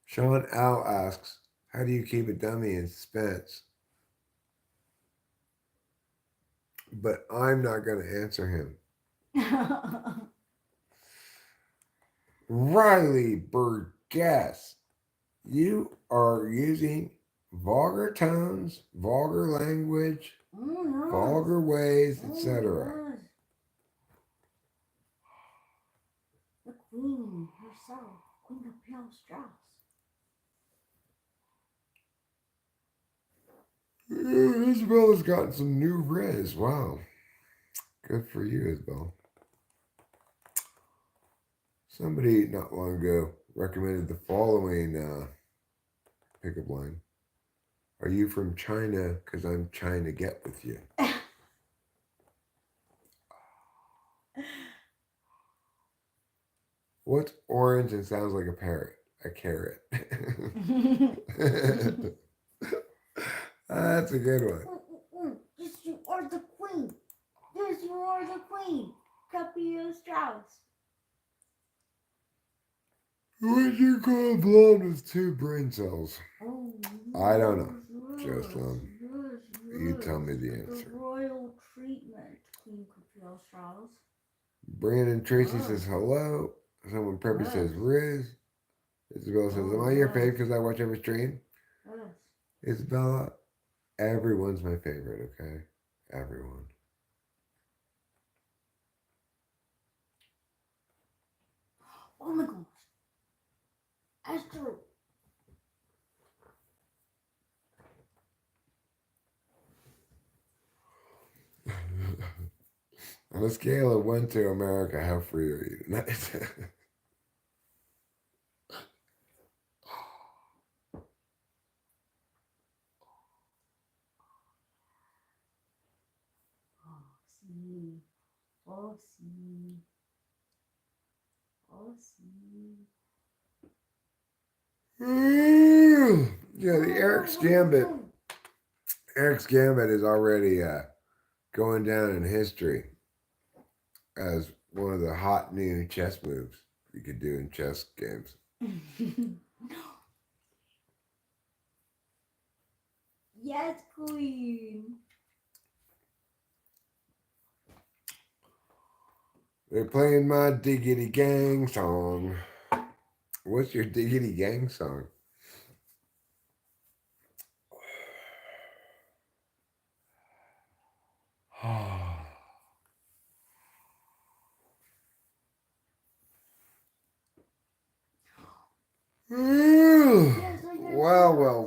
Sean L asks, how do you keep a dummy in suspense? But I'm not going to answer him. Riley Burgess, you are using vulgar tones, vulgar language, vulgar ways, etc. The queen herself, Queen Capel Strauss. Isabella's gotten some new riz. Wow. Good for you, Isabel. Somebody not long ago recommended the following pickup line. Are you from China? Because I'm trying to get with you. What's orange and sounds like a parrot? A carrot. That's a good one. Yes, you are the queen. Yes, you are the queen. Capel Strauss. What do you call a blonde with 2 brain cells? Oh, I don't know. yes, Jocelyn, you tell me the answer. The royal treatment, Queen Capel Strauss. Brandon Tracy says hello. Someone purpose says Riz. Isabella says, am I your fave because I watch every stream? Yes. Isabella, everyone's my favorite, okay? Everyone. Oh my gosh. Esther. On a scale of 1 to America, how free are you tonight? Sí. Oh, sí. Oh, sí. Yeah, the Eric's Gambit. Eric's Gambit is already going down in history as one of the hot new chess moves you could do in chess games. Yes, queen. They're playing my Diggity Gang song. What's your Diggity Gang song?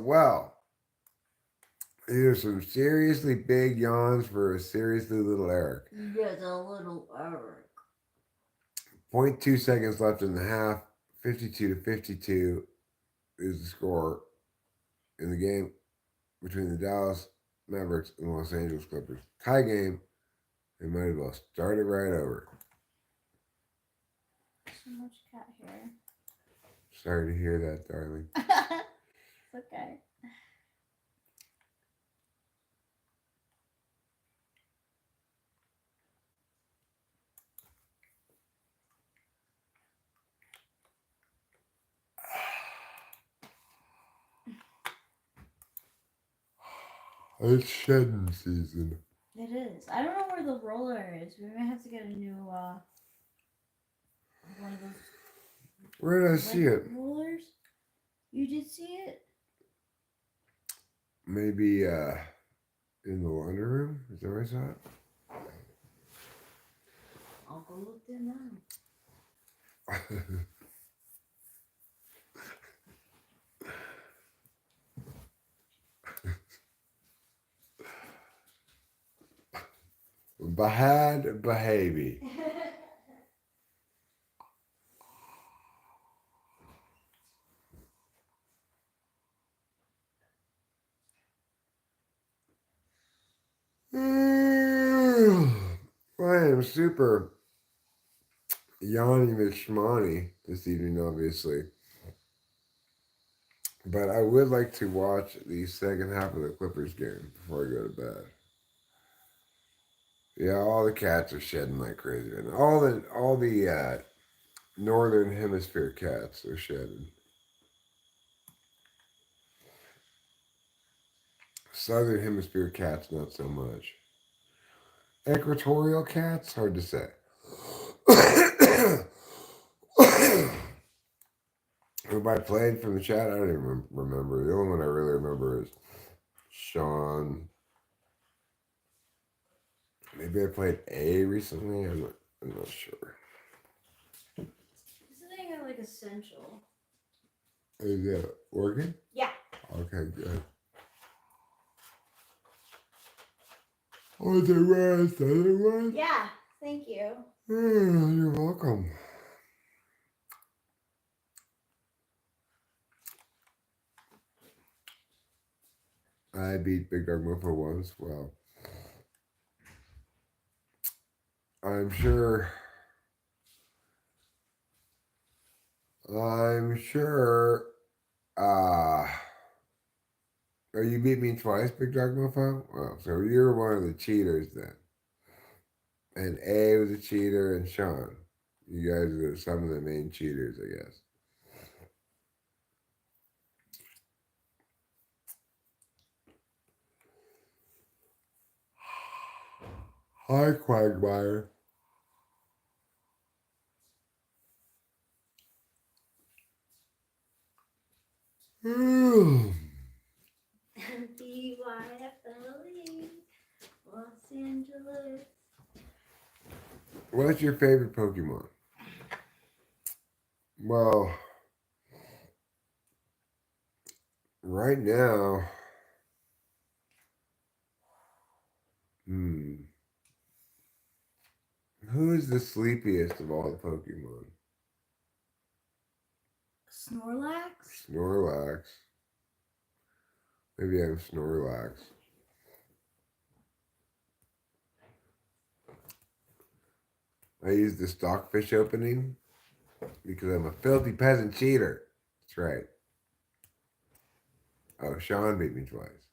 Well. These are some seriously big yawns for a seriously little Eric. Yes, a little Eric. 0.2 seconds left in the half. 52-52 is the score in the game between the Dallas Mavericks and the Los Angeles Clippers. Tie game. They might as well start it right over. So much cat hair. Sorry to hear that, darling. It's okay. It's shedding season. It is. I don't know where the roller is. We might have to get a new one of those Where did I see it? rollers. You did see it? Maybe in the laundry room? Is that where I saw it? I'll go look there now. Bahad Bahabi. I am super yawning and schmawny this evening, obviously. But I would like to watch the second half of the Clippers game before I go to bed. Yeah, all the cats are shedding like crazy right now. All the northern hemisphere cats are shedding. Southern hemisphere cats, not so much. Equatorial cats, hard to say. Everybody played from the chat. I don't even remember. The only one I really remember is Sean. Maybe I played A recently. I'm not sure. This thing is like essential. Is that working? Yeah. Okay, good. Oh, the rest, other one? Yeah. Thank you. You're welcome. I beat Big Dog Mofo once. Well, I'm sure. Oh, you beat me twice, Big Dog Mofo? Well, so you're one of the cheaters then. And A was a cheater, and Sean. You guys are some of the main cheaters, I guess. Hi, Quagmire. BYFLE, Los Angeles. What's your favorite Pokemon? Well, right now, who is the sleepiest of all the Pokemon? Snorlax? Snorlax. Maybe I'm Snorlax. I use the stockfish opening because I'm a filthy peasant cheater. That's right. Oh, Sean beat me twice.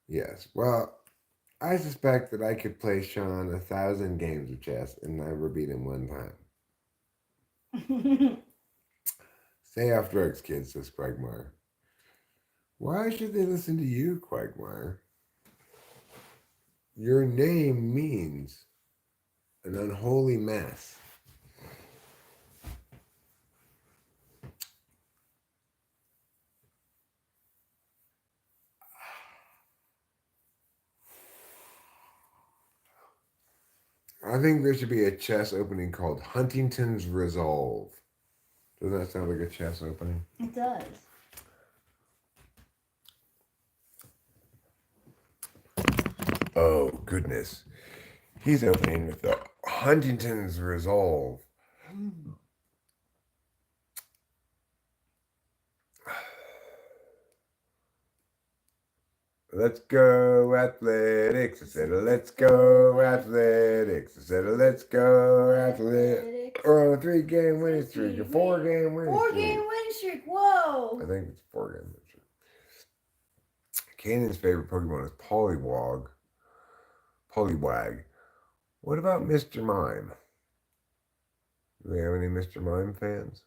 Yes. Well, I suspect that I could play Sean 1,000 games of chess and never beat him one time. Stay off drugs, kids, says Quagmire. Why should they listen to you, Quagmire? Your name means an unholy mess. I think there should be a chess opening called Huntington's Resolve. Doesn't that sound like a chess opening? It does. Oh, goodness. He's opening with the Huntington's Resolve. Let's go athletics. I said, let's go athletics. I said, let's go athletics. Oh, 3-game winning streak. A 4-game winning streak. 4-game winning streak. Whoa. I think it's 4-game winning streak. Kanan's favorite Pokemon is Poliwag. What about Mr. Mime? Do we have any Mr. Mime fans?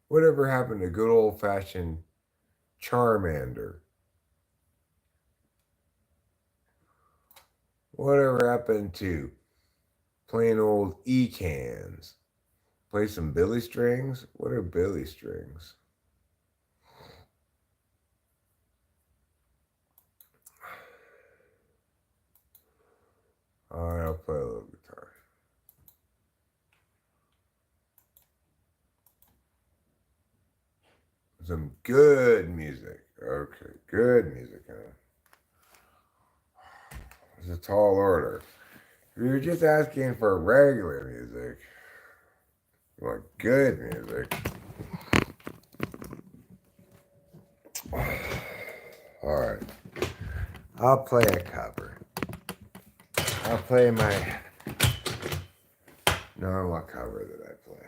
Whatever happened to good old fashioned Charmander? Whatever happened to plain old E-cans? Play some Billy strings? What are Billy strings? Alright, I'll play a little guitar. Some good music. Okay, good music, huh? It's a tall order. If you're just asking for regular music, you want good music. Alright. I'll play a cover. I'll play my normal cover that I play.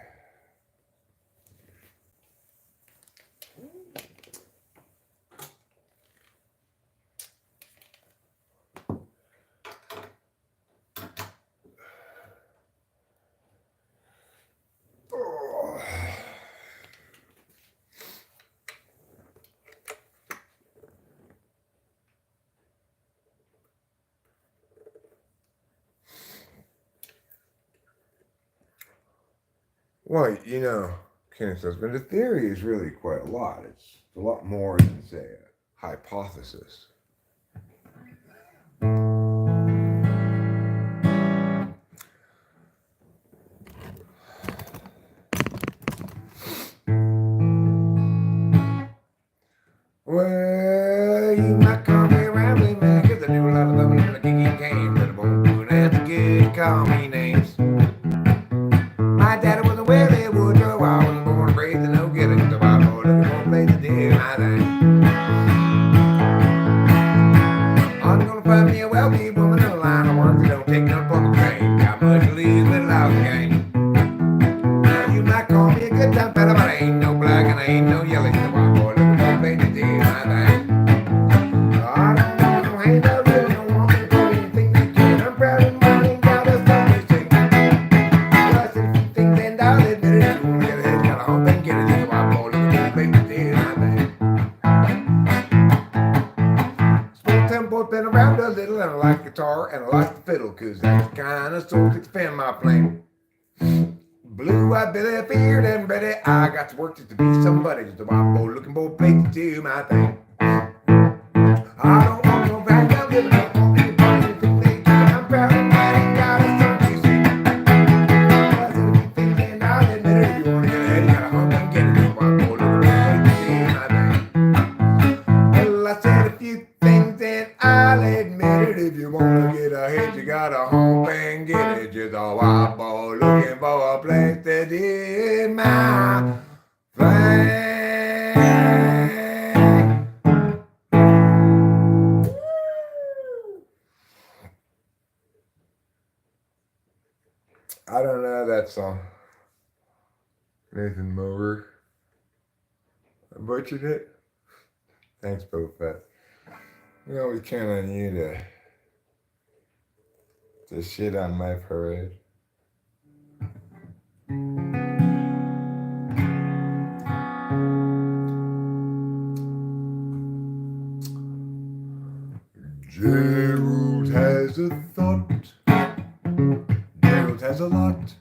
Well, Kenneth's husband, the theory is really quite a lot. It's a lot more than, say, a hypothesis. Well, you might call me a rambling man, 'cause I do a lot of loving and a kicking game, but I won't do it at the good, call me names. My daddy was a Willie Woodrow, I was born and raised in no getting the Bible, looking for a place to do my thing. I'm gonna find me a wealthy woman in a line of work that don't take none from a crane. Got much to lose, little out the game. Now, you might call me a good time fella, but I ain't no black and I ain't no yellow. The white boy looking for a place to do my thing. I don't know, ain't no really no one to do anything they can. I'm proud of mine, ain't got a stuff to sing. Well, I said a few things and I'll admit it. If you wanna get ahead, gotta hump and get it. The white boy looking for a place to do my thing. Small tempo's been around a little, and I like guitar and I like the fiddle, 'cause that's the kind of songs that expand my flame. Blue-eyed Billy, feared and ready, I got to work just to be somebody, just a white boy looking for a place to do my thing. I don't want no rag, I'm living up on anybody, anything they do, I'm proud of mine, ain't got a song to sing. I said a few things and I'll admit it. If you wanna get ahead, you gotta hump and get it, just a white boy looking for a place to do my thing. Well, I said a few things and I'll admit it. If you wanna get ahead, you gotta hump and get it, just a white boy looking for a place to do my thing. I don't know that song. Nathan Mower. I butchered it. Thanks, Boba Fett. We always count on you to shit on my parade. Gerald has a thought. Gerald has a lot.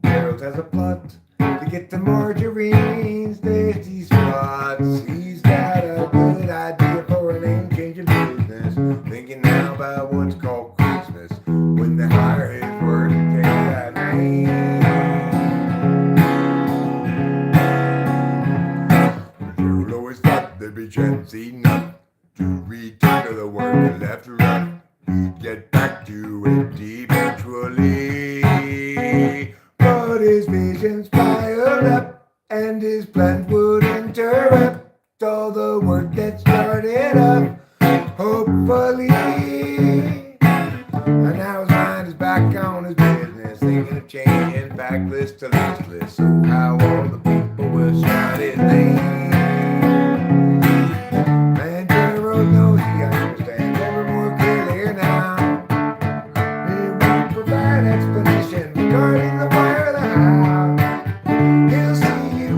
Gerald has a plot to get to Marjorie's tasty spots. He's got a good idea for a name changing business. Thinking now about what's called Christmas. When they hire his word to take that name. Gerald always thought there'd be chance enough to return to the work and left rough. He'd get back to it eventually. But his visions piled up, and his plans would interrupt all the work that started up, hopefully. And now his mind is back on his business, thinking of changing backlist to listless. So how all the people will shout his name. Man, Gerald knows he understands ever more clearly now. He will provide explanation regarding the why or the how. He'll see you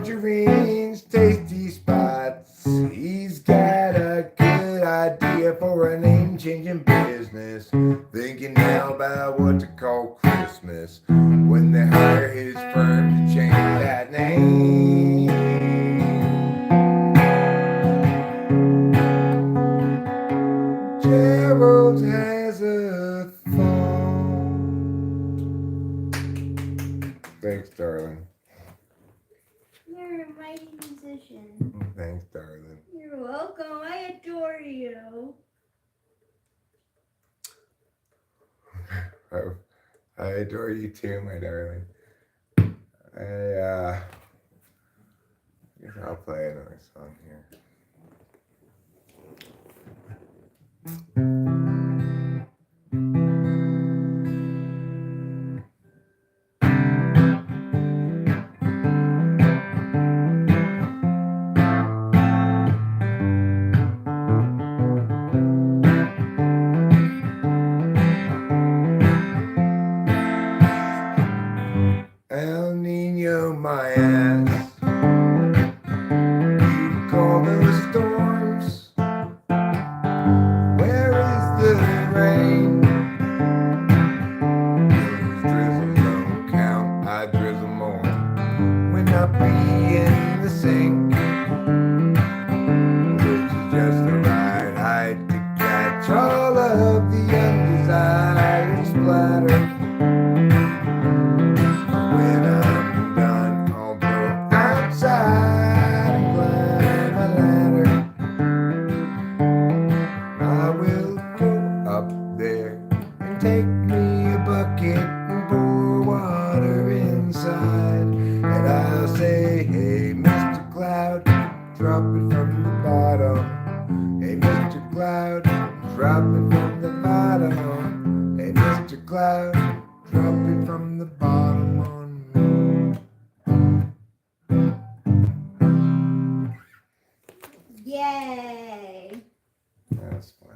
margarine's tasty spots. He's got a good idea for a name-changing business. Thinking now about what to call Christmas when they hire his firm to change that name. Gerald has a thought. Thanks, darling. You're a mighty musician. Thanks, darling. You're welcome. I adore you. I adore you too, my darling. Guess I'll play another song here. El Nino, my ass. You call those storms. Where is the rain? Those drizzles don't count. I drizzle more. When I be in the sink, which is just the right height to catch all of the undesired splatter. When I'm done, I'll go outside and climb a ladder. I will go up there and take me a bucket and pour water inside. And I'll say, hey, Mr. Cloud, drop it from the bottom. Hey, Mr. Cloud, drop it from the bottom. Hey, Mr. Cloud, drop it from the bottom on me. Yay! That's fine.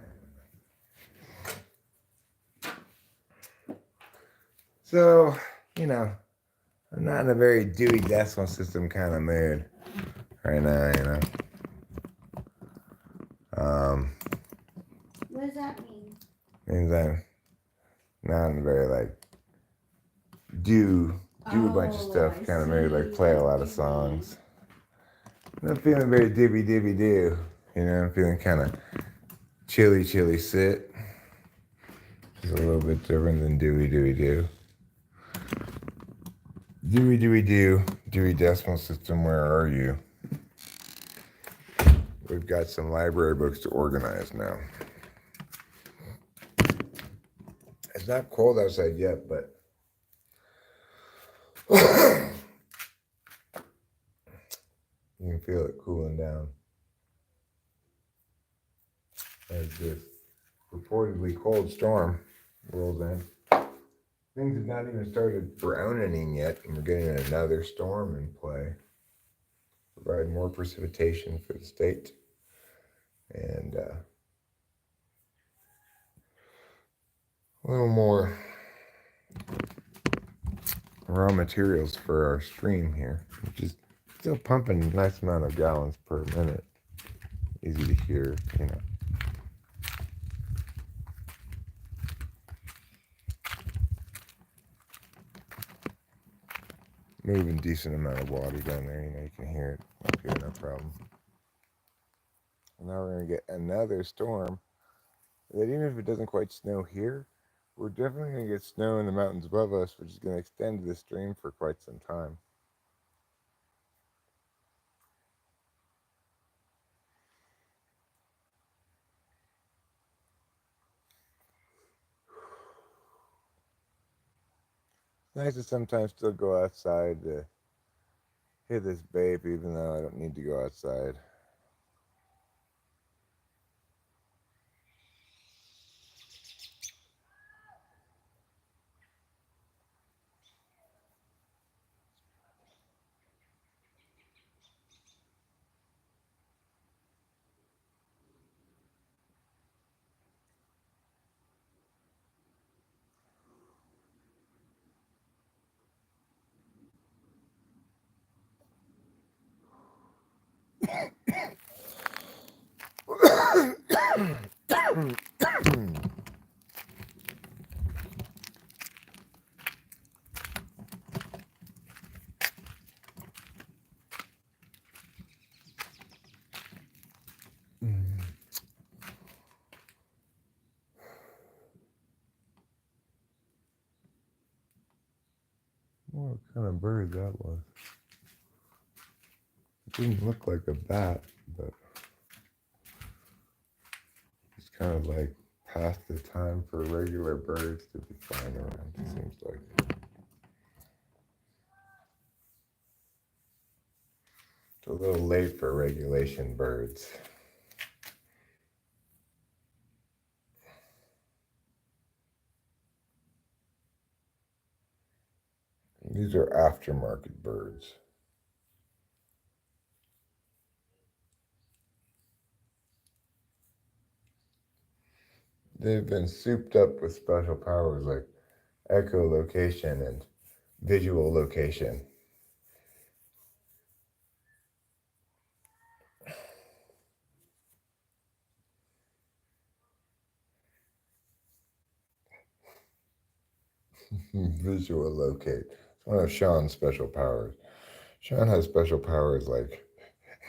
So, I'm not in a very Dewey Decimal System kind of mood right now, What does that mean? Means I'm not in a very, do a bunch of stuff I kind of mood, see. play a lot of songs. I'm not feeling very dibby-dibby-do, I'm feeling kind of chilly sit. It's a little bit different than Dewey-do. Dewey-do, Dewey Decimal System, where are you? We've got some library books to organize now. It's not cold outside yet, but you can feel it cooling down as this reportedly cold storm rolls in. Things have not even started browning yet, and we're getting another storm in play. Provide more precipitation for the state and a little more raw materials for our stream here, which is still pumping a nice amount of gallons per minute. Easy to hear, Moving decent amount of water down there, you can hear it up here, no problem. And now we're going to get another storm that even if it doesn't quite snow here, we're definitely going to get snow in the mountains above us, which is going to extend the stream for quite some time. It's nice to sometimes still go outside to hit this babe, even though I don't need to go outside. What kind of bird that was? It didn't look like a bat, but it's kind of like past the time for regular birds to be flying around, it seems like. It's a little late for regulation birds. These are aftermarket birds. They've been souped up with special powers like echolocation and visual location. Visual locate. It's one of Sean's special powers. Sean has special powers like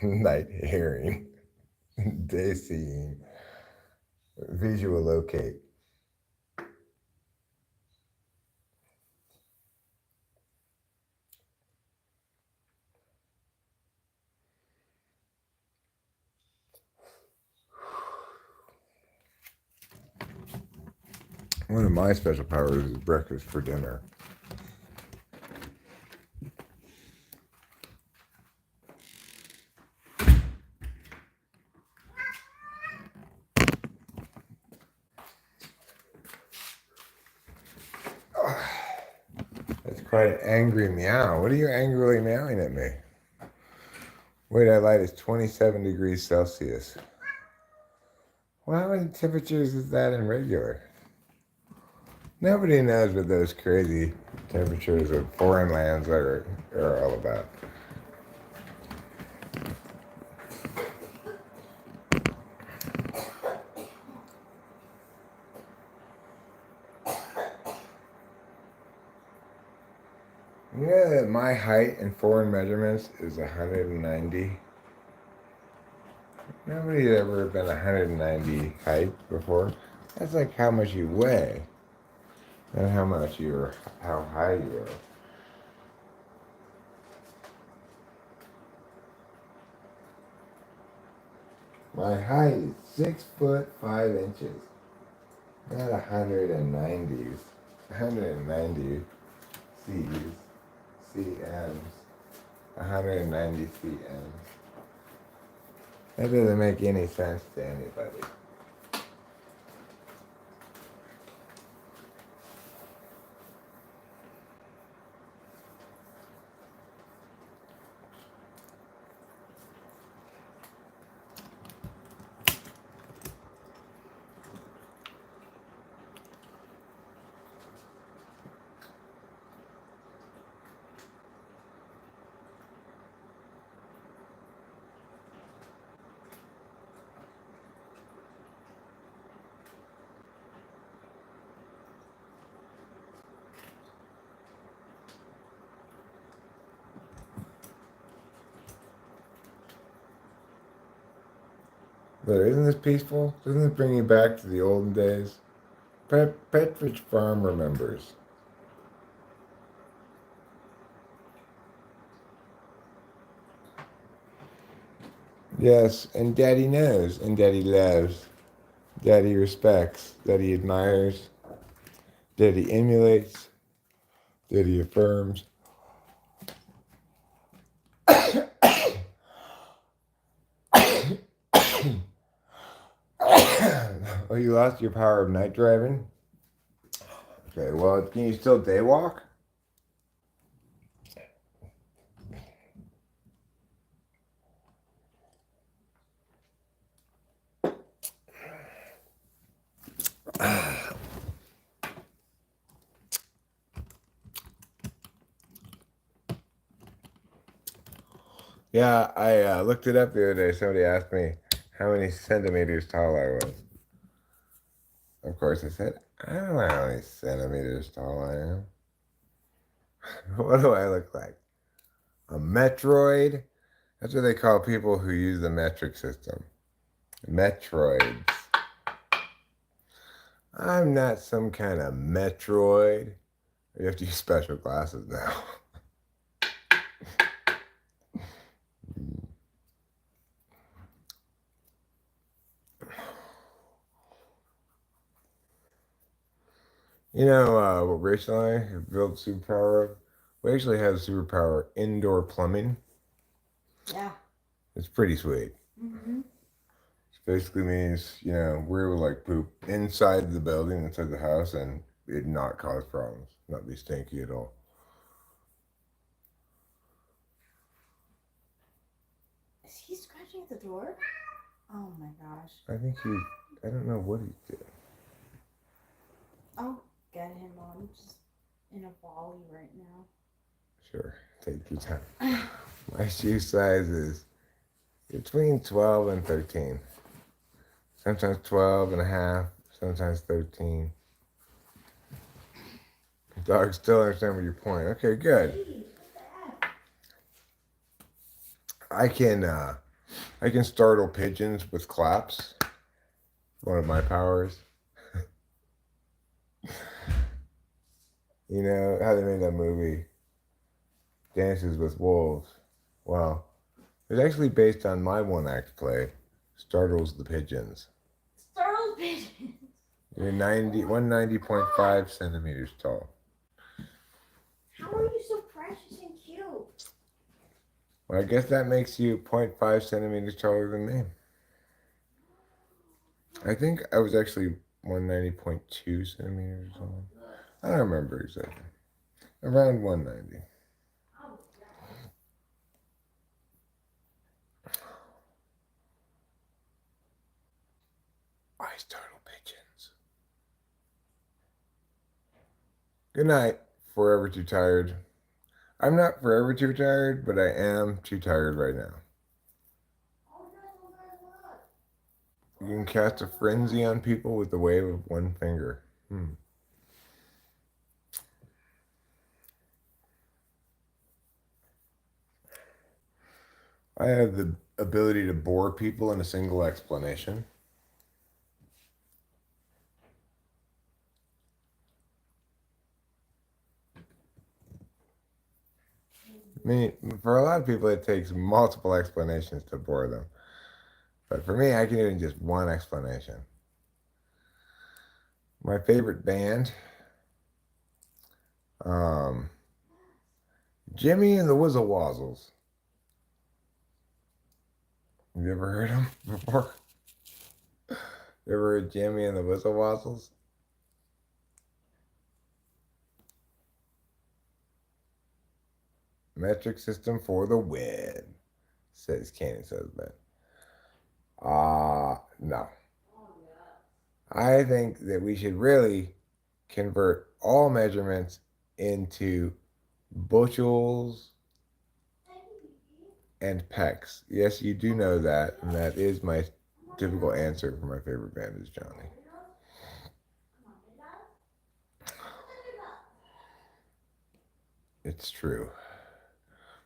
night hearing, day seeing, visual locate. One of my special powers is breakfast for dinner. That's quite an angry meow. What are you angrily meowing at me? Wait, I light is 27 degrees Celsius. Well, how many temperatures is that in regular? Nobody knows what those crazy temperatures of foreign lands are all about. You know that my height in foreign measurements is 190? Nobody's ever been 190 height before. That's like how much you weigh, not how high you are. My height is 6'5". Not 190s. 190 C's, CMs. 190 CMs. That doesn't make any sense to anybody. But isn't this peaceful? Doesn't this bring you back to the olden days? Petridge Farm remembers. Yes, and Daddy knows, and Daddy loves. Daddy respects. Daddy admires. Daddy emulates. Daddy affirms. Oh, you lost your power of night driving? Okay, well, can you still daywalk? Yeah, I looked it up the other day. Somebody asked me how many centimeters tall I was. Of course, I said, I don't know how many centimeters tall I am. What do I look like? A Metroid? That's what they call people who use the metric system. Metroids. I'm not some kind of Metroid. You have to use special glasses now. You know what Rachel and I have built superpower of? We actually have superpower indoor plumbing. Yeah. It's pretty sweet. Mm-hmm. It basically means, we're able to like poop inside the building, inside the house, and it not cause problems, not be stinky at all. Is he scratching at the door? Oh my gosh. I don't know what he did. I'll get him. I'm just in a volley right now. Sure, take your time. My shoe size is between 12 and 13. Sometimes 12 and a half, sometimes 13. The dog still understand what your point. Okay, good. I can startle pigeons with claps. One of my powers. You know how they made that movie, Dances with Wolves? Well, it's actually based on my one-act play, Startles the Pigeons. Startled pigeons. You're 190.5 centimeters tall. How are you so precious and cute? Well, I guess that makes you 0.5 centimeters taller than me. I think I was actually 190.2 centimeters tall. I don't remember exactly. Around 190. I startle pigeons. Good night. Forever too tired. I'm not forever too tired, but I am too tired right now. You can cast a frenzy on people with the wave of one finger. I have the ability to bore people in a single explanation. I mean, for a lot of people, it takes multiple explanations to bore them. But for me, I can do just one explanation. My favorite band, um, Jimmy and the Whizzle Wazzles. Have you ever heard them before? You ever heard Jimmy and the Whizzle Wazzles? Metric system for the win, says Candy's husband. No. I think that we should really convert all measurements into bushels and pecks. Yes, you do know that, and that is my typical answer for my favorite band is Johnny. It's true.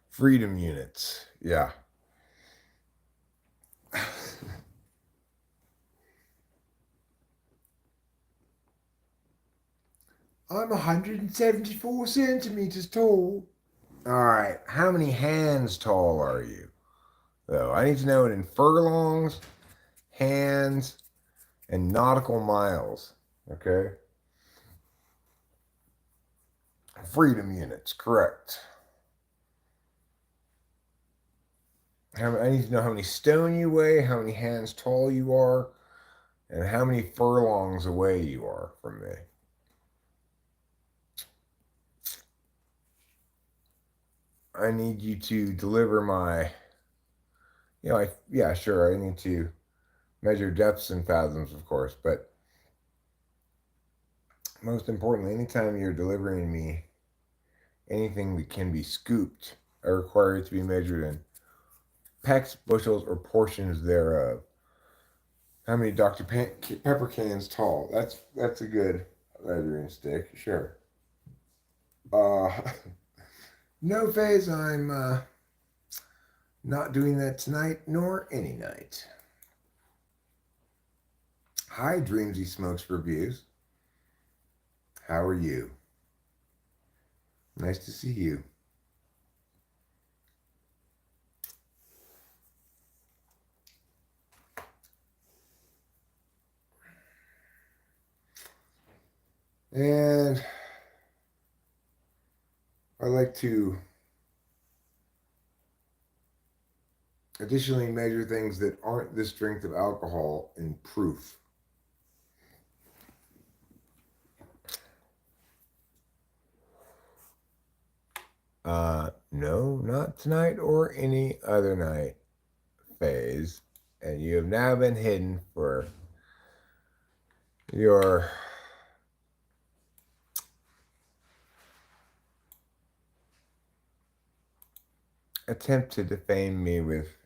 Freedom units. Yeah. I'm 174 centimeters tall. All right. How many hands tall are you? Though I need to know it in furlongs, hands, and nautical miles. Okay. Freedom units. Correct. I need to know how many stone you weigh, how many hands tall you are, and how many furlongs away you are from me. I need you to deliver my, yeah, sure, I need to measure depths in fathoms, of course, but most importantly, anytime you're delivering me anything that can be scooped, I require it to be measured in pecks, bushels, or portions thereof. How many Pepper cans tall? That's a good measuring stick. Sure. Uh, no phase. I'm not doing that tonight nor any night. Hi, Dreamsy Smokes Reviews. How are you? Nice to see you. And I like to additionally measure things that aren't the strength of alcohol in proof. No, not tonight or any other night phase. And you have now been hidden for your attempt to defame me with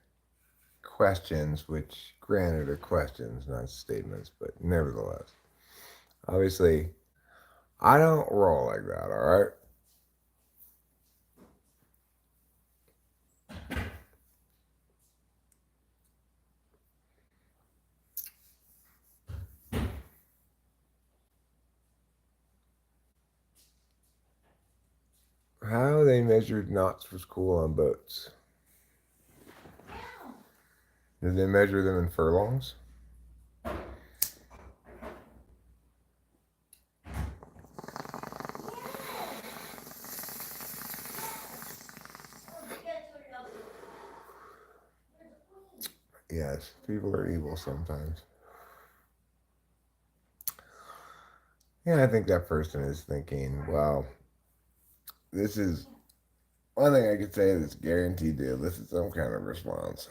questions, which granted are questions, not statements, but nevertheless. Obviously, I don't roll like that, alright? How they measured knots was cool on boats. Did they measure them in furlongs? Yes, people are evil sometimes. Yeah, I think that person is thinking, well, this is one thing I could say that's guaranteed to elicit some kind of response,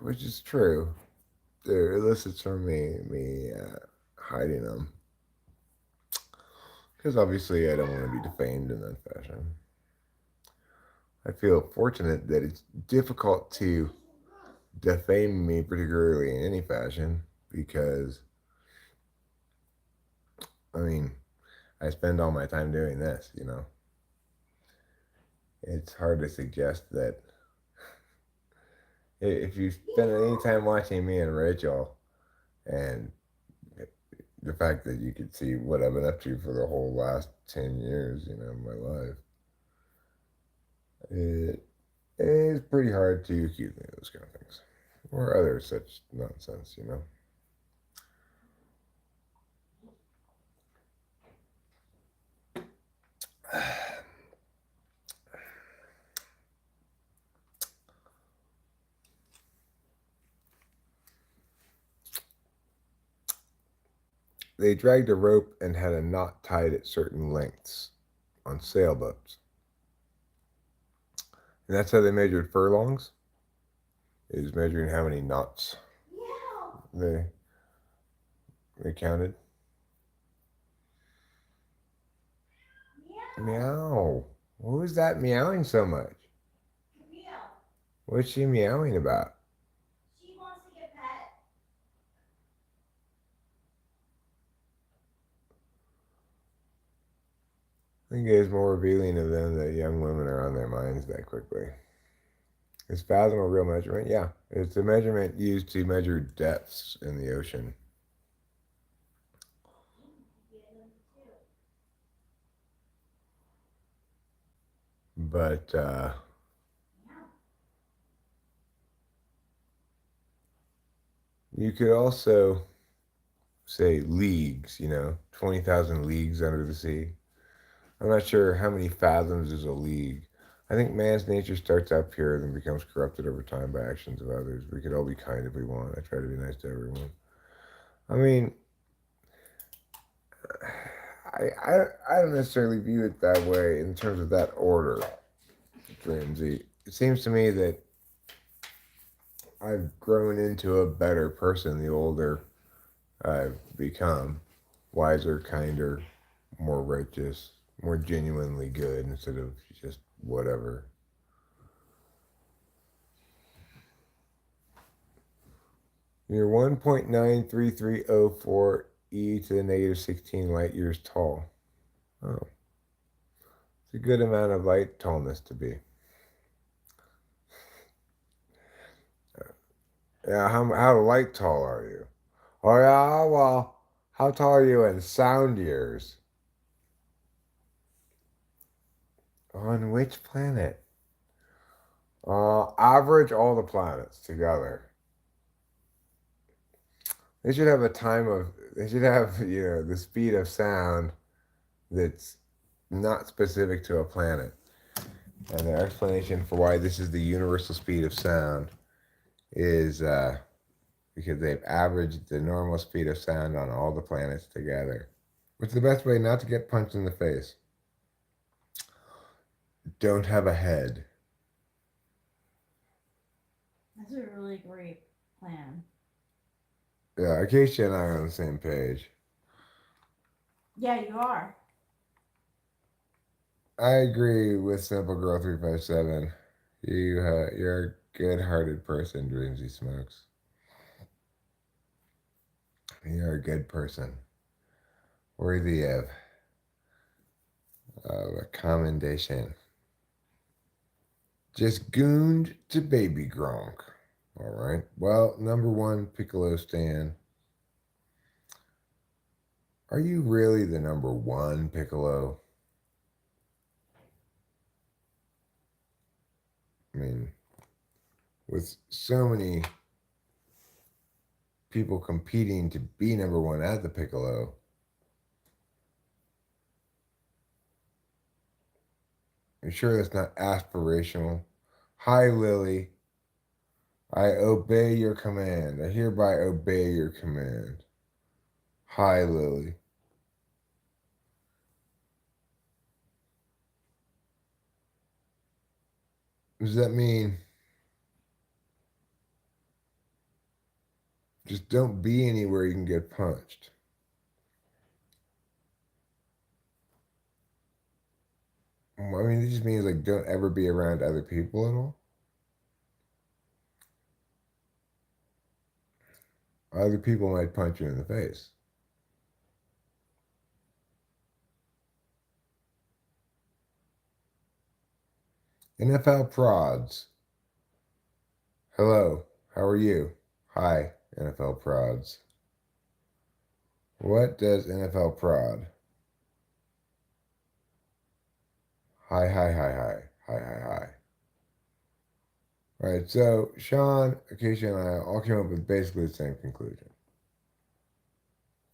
which is true. It elicits from me hiding them. Because obviously I don't want to be defamed in that fashion. I feel fortunate that it's difficult to defame me, particularly in any fashion, because, I mean, I spend all my time doing this, you know. It's hard to suggest that if you spend any time watching me and Rachel, and the fact that you could see what I've been up to for the whole last 10 years, you know, of my life, it is pretty hard to accuse me of those kind of things. Or other such nonsense, you know. They dragged a rope and had a knot tied at certain lengths on sailboats. And that's how they measured furlongs, is measuring how many knots they they counted. Meow. Who is that meowing so much? What's she meowing about? She wants to get pet. I think it is more revealing of them that young women are on their minds that quickly. Is fathom a real measurement? Yeah. It's a measurement used to measure depths in the ocean. But you could also say leagues, you know, 20,000 leagues under the sea. I'm not sure how many fathoms is a league. I think man's nature starts out pure, then becomes corrupted over time by actions of others. We could all be kind if we want. I try to be nice to everyone. I mean, I don't necessarily view it that way in terms of that order, Dramsy. It seems to me that I've grown into a better person the older I've become. Wiser, kinder, more righteous, more genuinely good instead of just whatever. You're 1.93304 e to the negative 16 light years tall. Oh, it's a good amount of light tallness to be. Yeah, how light tall are you? Oh, yeah, well, how tall are you in sound years? On which planet? Average all the planets together. They should have they should have, the speed of sound that's not specific to a planet. And their explanation for why this is the universal speed of sound is because they've averaged the normal speed of sound on all the planets together. What's the best way not to get punched in the face? Don't have a head. That's a really great plan. Yeah, Acacia and I are on the same page. Yeah, you are. I agree with Simple Girl 357. You're a good-hearted person, Dreamsy Smokes. You're a good person, worthy of a commendation. Just gooned to baby Gronk. All right. Well, number one, Piccolo Stan. Are you really the number one, Piccolo? I mean, with so many people competing to be number one at the Piccolo, I'm sure that's not aspirational. Hi, Lily. I obey your command. I hereby obey your command. Hi, Lily. Does that mean just don't be anywhere you can get punched? I mean, it just means like don't ever be around other people at all. Other people might punch you in the face. NFL prods. Hello, how are you? Hi, NFL prods. What does NFL prod? Hi, hi, hi, hi, hi, hi, hi. All right, so Sean, Acacia, and I all came up with basically the same conclusion.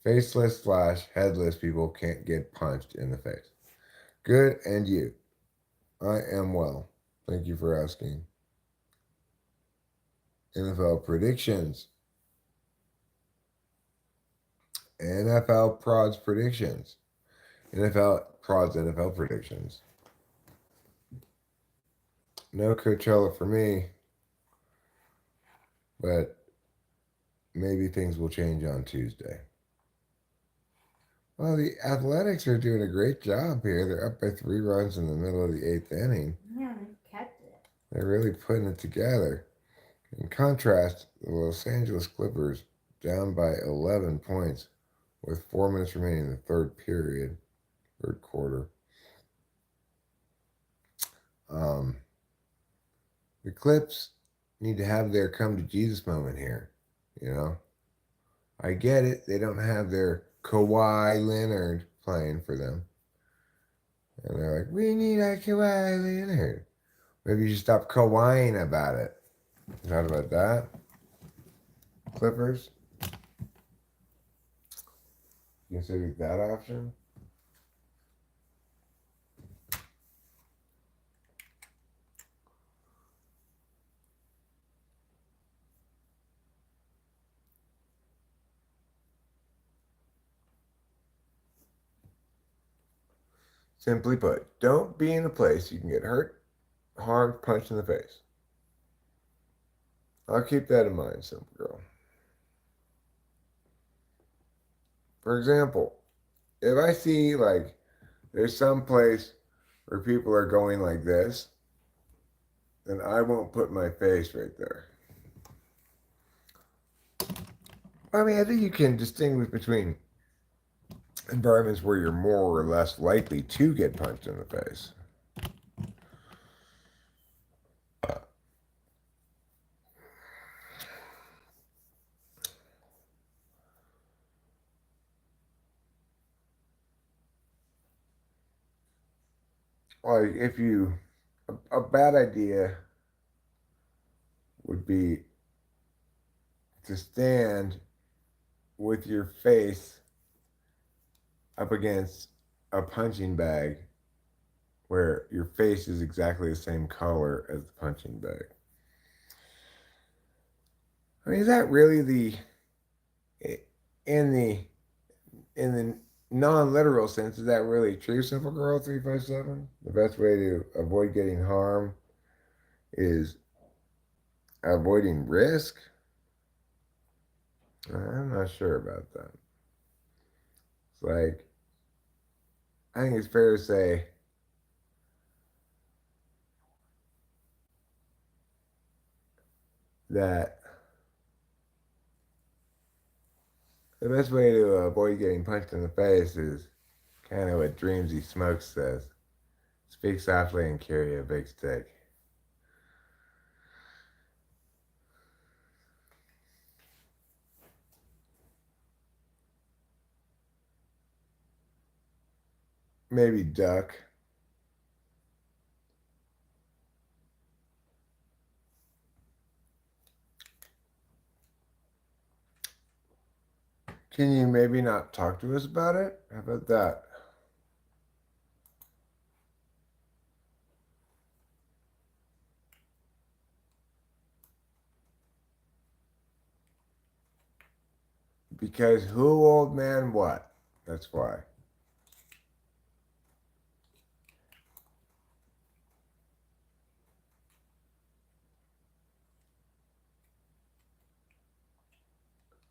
Faceless / headless people can't get punched in the face. Good, and you? I am well. Thank you for asking. NFL predictions. NFL prods predictions. NFL prods NFL predictions. No Coachella for me, but maybe things will change on Tuesday. Well, the Athletics are doing a great job here. They're up by 3 runs in the middle of the 8th inning. Yeah, they kept it. They're really putting it together. In contrast, the Los Angeles Clippers down by 11 points with 4 minutes remaining in the third quarter. The Clips need to have their come to Jesus moment here. I get it. They don't have their Kawhi Leonard playing for them. And they're like, we need our Kawhi Leonard. Maybe you should stop Kawhiing about it. Not about that. Clippers? Consider that option? Simply put, don't be in a place you can get hurt, harmed, punched in the face. I'll keep that in mind, simple girl. For example, if I see like there's some place where people are going like this, then I won't put my face right there. I mean, I think you can distinguish between environments where you're more or less likely to get punched in the face. Like, if you, a bad idea would be to stand with your face up against a punching bag where your face is exactly the same color as the punching bag. I mean, is that really in the in the non-literal sense, is that really true, Simple Girl 357? The best way to avoid getting harm is avoiding risk? I'm not sure about that. It's like, I think it's fair to say that the best way to avoid getting punched in the face is kind of what Dreamsy Smokes says. Speak softly and carry a big stick. Maybe duck. Can you maybe not talk to us about it? How about that? Because who, old man, what? That's why.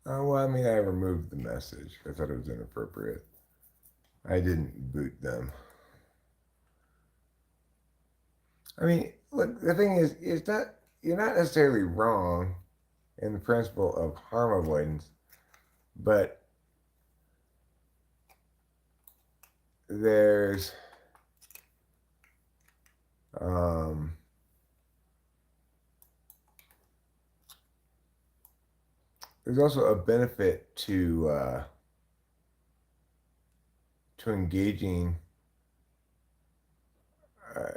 Well, I mean, I removed the message. I thought it was inappropriate. I didn't boot them. I mean, look, the thing is, you're not necessarily wrong in the principle of harm avoidance, but there's um, there's also a benefit to engaging uh,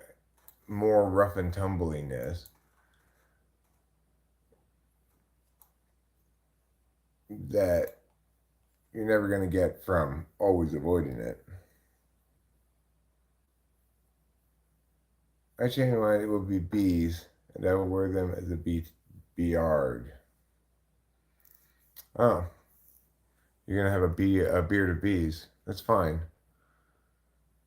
more rough and tumbliness that you're never going to get from always avoiding it. I changed my mind. It will be bees, and I will wear them as a beard. Oh, you're gonna have a beard of bees. That's fine.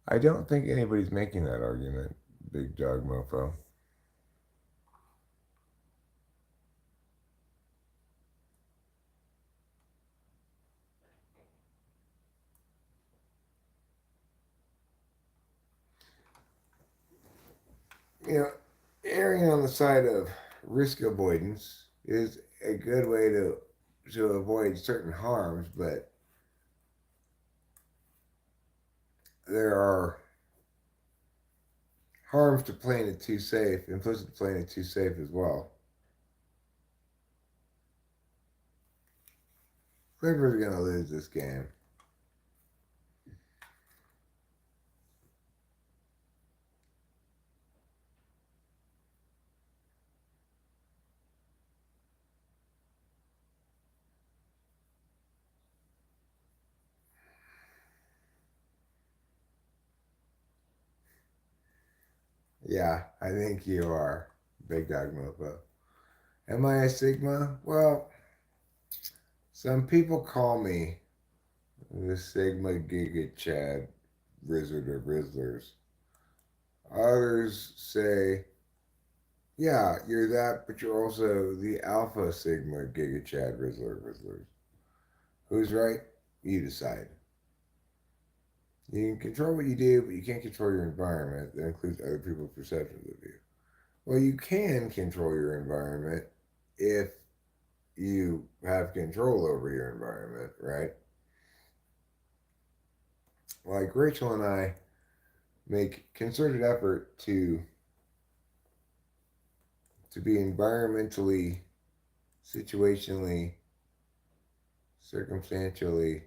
I don't think anybody's making that argument, big dog mofo. You know, erring on the side of risk avoidance is a good way to avoid certain harms, but there are harms to playing it too safe, implicit playing it too safe as well. Clippers are gonna lose this game. Yeah, I think you are, big dog mofo. Am I a Sigma? Well, some people call me the Sigma Giga Chad Wizard of Rizzlers. Others say, yeah, you're that, but you're also the Alpha Sigma Giga Chad Rizzler of Rizzlers. Who's right? You decide. You can control what you do, but you can't control your environment. That includes other people's perceptions of you. Well, you can control your environment if you have control over your environment, right? Like Rachel and I make concerted effort to be environmentally, situationally, circumstantially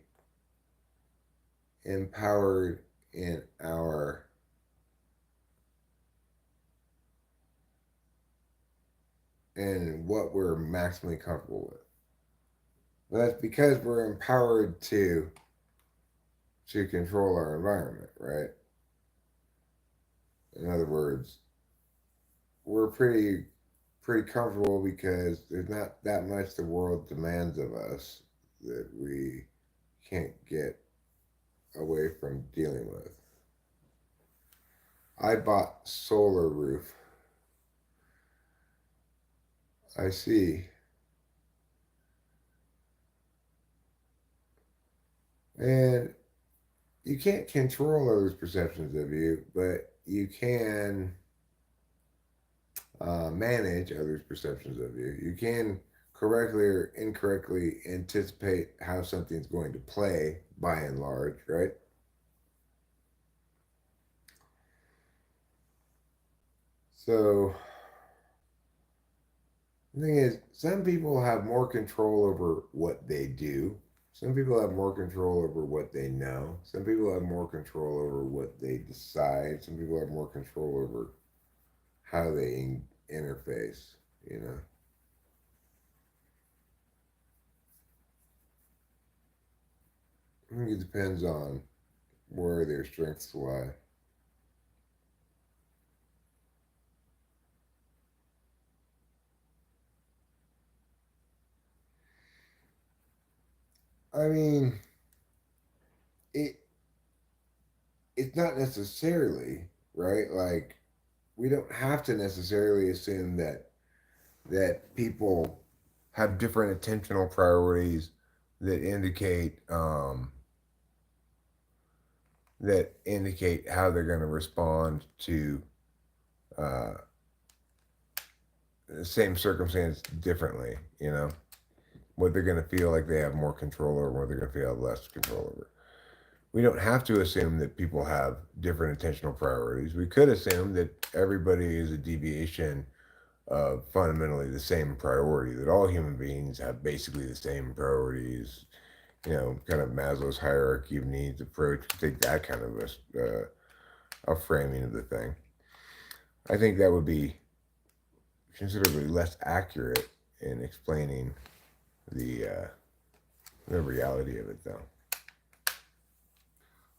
empowered in our and what we're maximally comfortable with. But that's because we're empowered to control our environment, right? In other words, we're pretty comfortable because there's not that much the world demands of us that we can't get away from dealing with. I bought solar roof. I see. And you can't control others' perceptions of you, but you can manage others' perceptions of you. You can correctly or incorrectly anticipate how something's going to play by and large, right? So the thing is, some people have more control over what they do. Some people have more control over what they know. Some people have more control over what they decide. Some people have more control over how they interface, you know. I think it depends on where their strengths lie. I mean, it it's not necessarily, right? Like we don't have to necessarily assume that people have different attentional priorities that indicate how they're going to respond to uh, the same circumstance differently. You know, what they're going to feel like they have more control over, what they're going to feel less control over. We don't have to assume that people have different attentional priorities. We could assume that everybody is a deviation of fundamentally the same priority, that all human beings have basically the same priorities, kind of Maslow's hierarchy of needs approach, take that kind of a framing of the thing. I think that would be considerably less accurate in explaining the reality of it, though.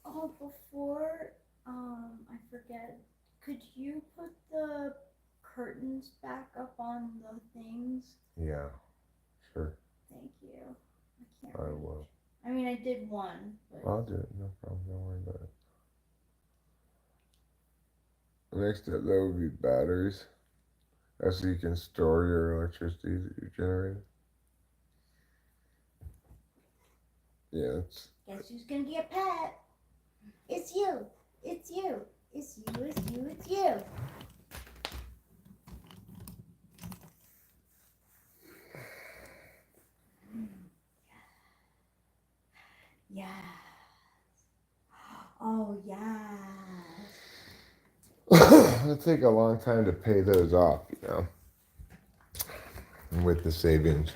Oh, before I forget, could you put the curtains back up on the things? Yeah, sure. Thank you. I can't. I reach. will. I mean, I did one, but I'll do it. No problem. Don't worry about it. The next step, that would be batteries. So you can store your electricity that you're generating. Yeah, it's guess who's gonna get pet? It's you. It's you. It's you. It's you. It's you. Yes. Oh yes. it'll take a long time to pay those off, with the savings.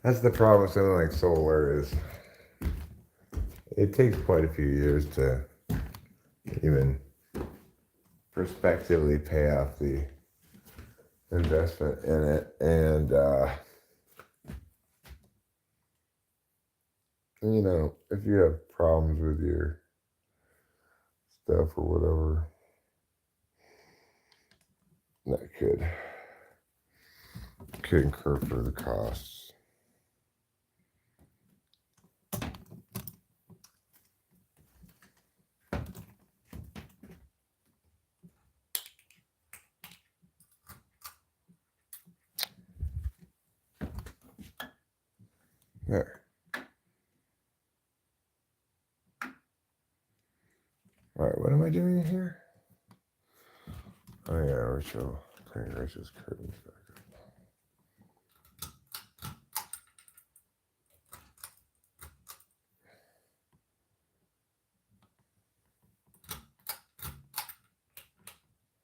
That's the problem with something like solar is it takes quite a few years to even prospectively pay off the investment in it. And, if you have problems with your stuff or whatever, that could incur further costs. There. All right, what am I doing here? Oh yeah, Rachel. Putting Rachel's curtains back up.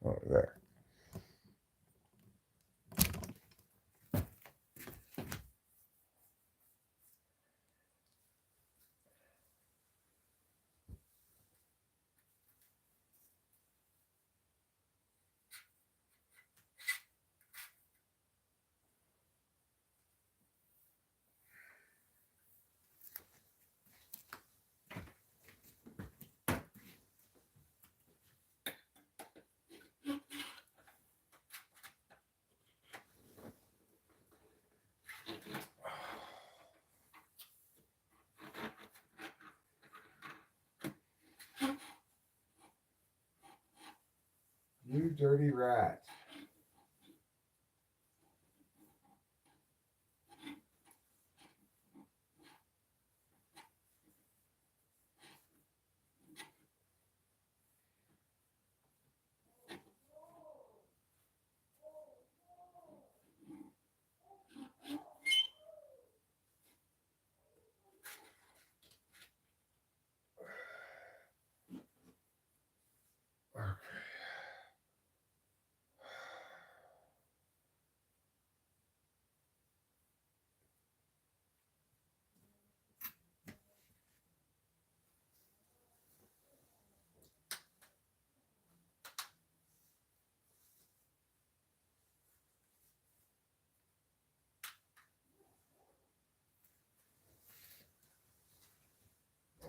Oh, there. You dirty rat.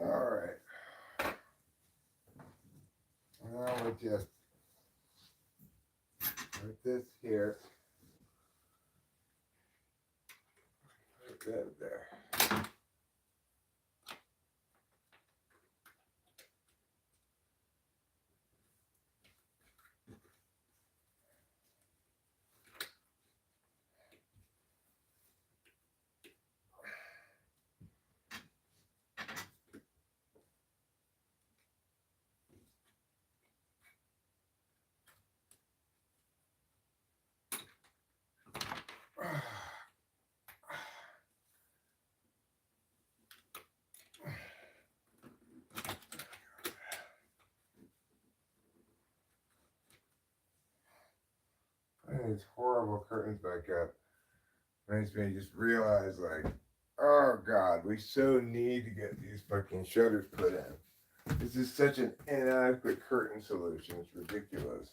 All right. Now we just put this here. Put that there. And these horrible curtains back up. Makes me just realize, like, oh God, we so need to get these fucking shutters put in. This is such an inadequate curtain solution. It's ridiculous.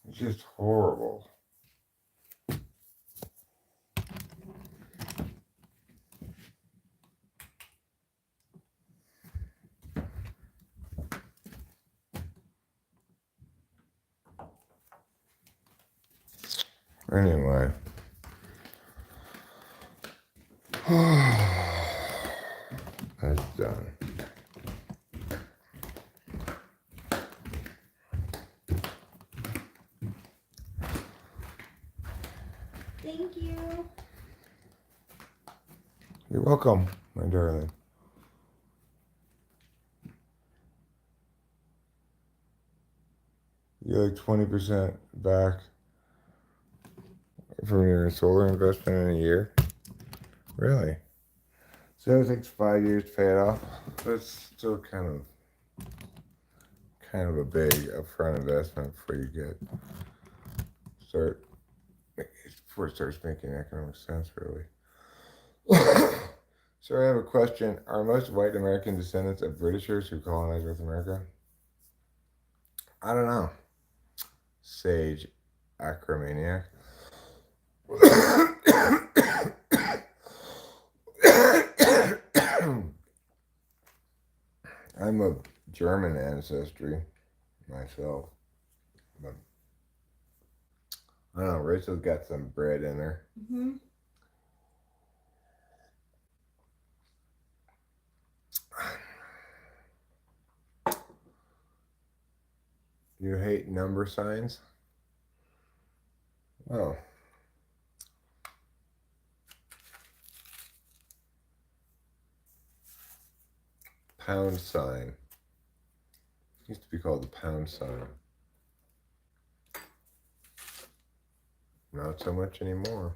It's just horrible. Anyway. That's done. Thank you. You're welcome, my darling. You're like 20% back from your solar investment in a year? Really? So it takes 5 years to pay it off. That's still kind of a big upfront investment before it starts making economic sense, really. So I have a question. Are most white American descendants of Britishers who colonized North America? I don't know. Sage acromaniac. I'm of German ancestry myself. But I don't know, Rachel's got some bread in her. Mm-hmm. You hate number signs? Oh. Pound sign. Used to be called the pound sign. Not so much anymore.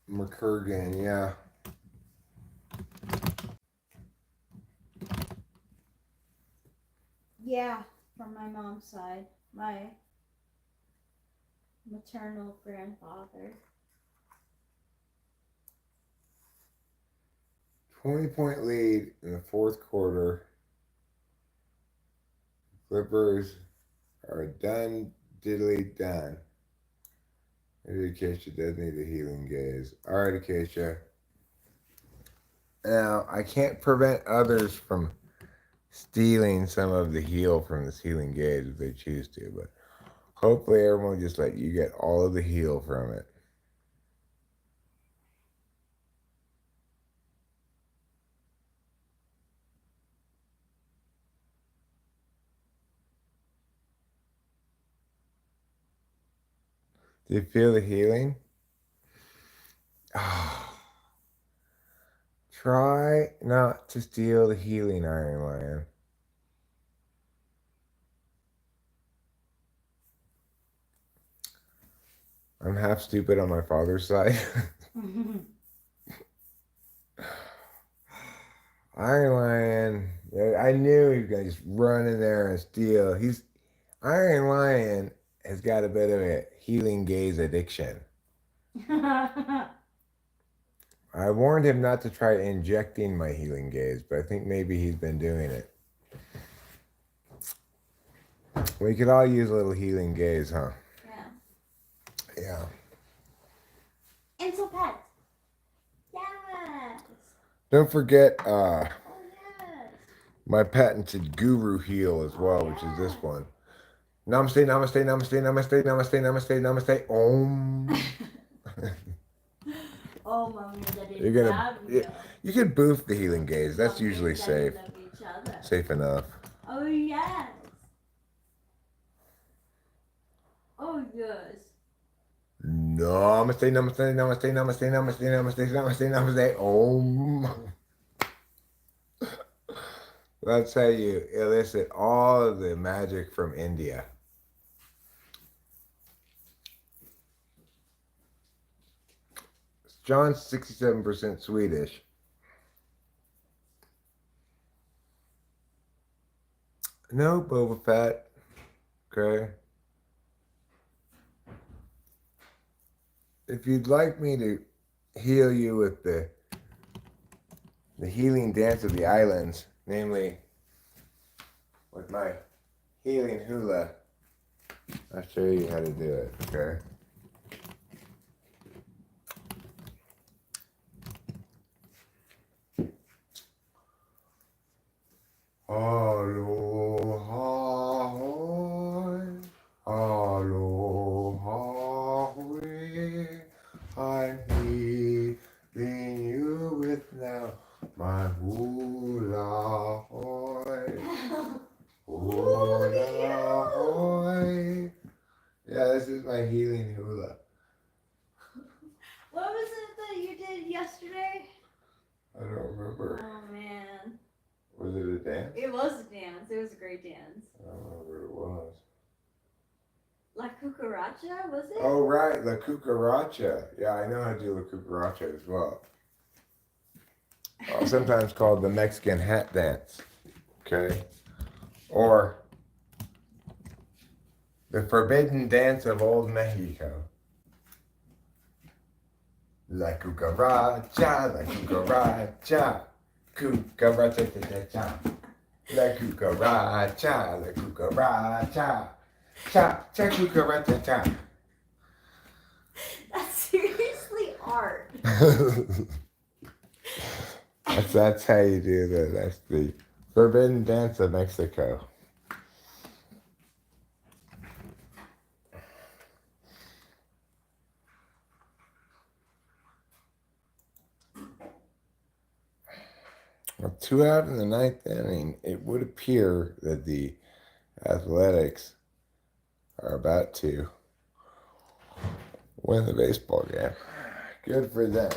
McCurgan, yeah. Yeah, from my mom's side. My maternal grandfather. 20-point lead in the fourth quarter. Clippers are done, diddly done. Maybe Acacia does need a healing gaze. All right, Acacia. Now, I can't prevent others from stealing some of the heal from this healing gaze if they choose to, but hopefully everyone will just let you get all of the heal from it. Do you feel the healing? Try not to steal the healing, Iron Lion. I'm half stupid on my father's side. Iron Lion, I knew he was gonna just run in there and steal. Iron Lion has got a bit of a healing gaze addiction. I warned him not to try injecting my healing gaze, but I think maybe he's been doing it. We could all use a little healing gaze, huh? Yeah. Yeah. And so pet. Yes. Don't forget Oh yes. my patented guru heal as well, which is this one. Namaste, namaste, namaste, namaste, namaste, namaste, namaste. Om. Oh, mommy, daddy, You're gonna. You can boof the healing gaze. That's Mommy usually and daddy safe. love each other. Safe enough. Oh yes. Oh yes. Namaste, namaste, namaste, namaste, namaste, namaste, namaste, namaste. Om. That's how you elicit all of the magic from India. John's 67% Swedish. No, Boba Fett. Okay. If you'd like me to heal you with the healing dance of the islands, namely with my healing hula, I'll show you how to do it, okay? Aloha hoi, aloha hoi, I'm healing you with now my hula hoi, hula hoi. Yeah, this is my healing hula. What was it that you did yesterday? I don't remember. Oh man. Was it a dance? It was a dance. It was a great dance. I don't remember what it was. La cucaracha, was it? Oh, right, La Cucaracha. Yeah, I know how to do La Cucaracha as well. Sometimes called the Mexican hat dance. Okay? Or the forbidden dance of old Mexico. La Cucaracha, La Cucaracha. Cucaracha, cha, la cucaracha, la cucaracha, cha, cha, cucaracha, cha. That's seriously art. that's how you do that. That's the forbidden dance of Mexico. Well, 2 out in the ninth inning, it would appear that the Athletics are about to win the baseball game. Good for them.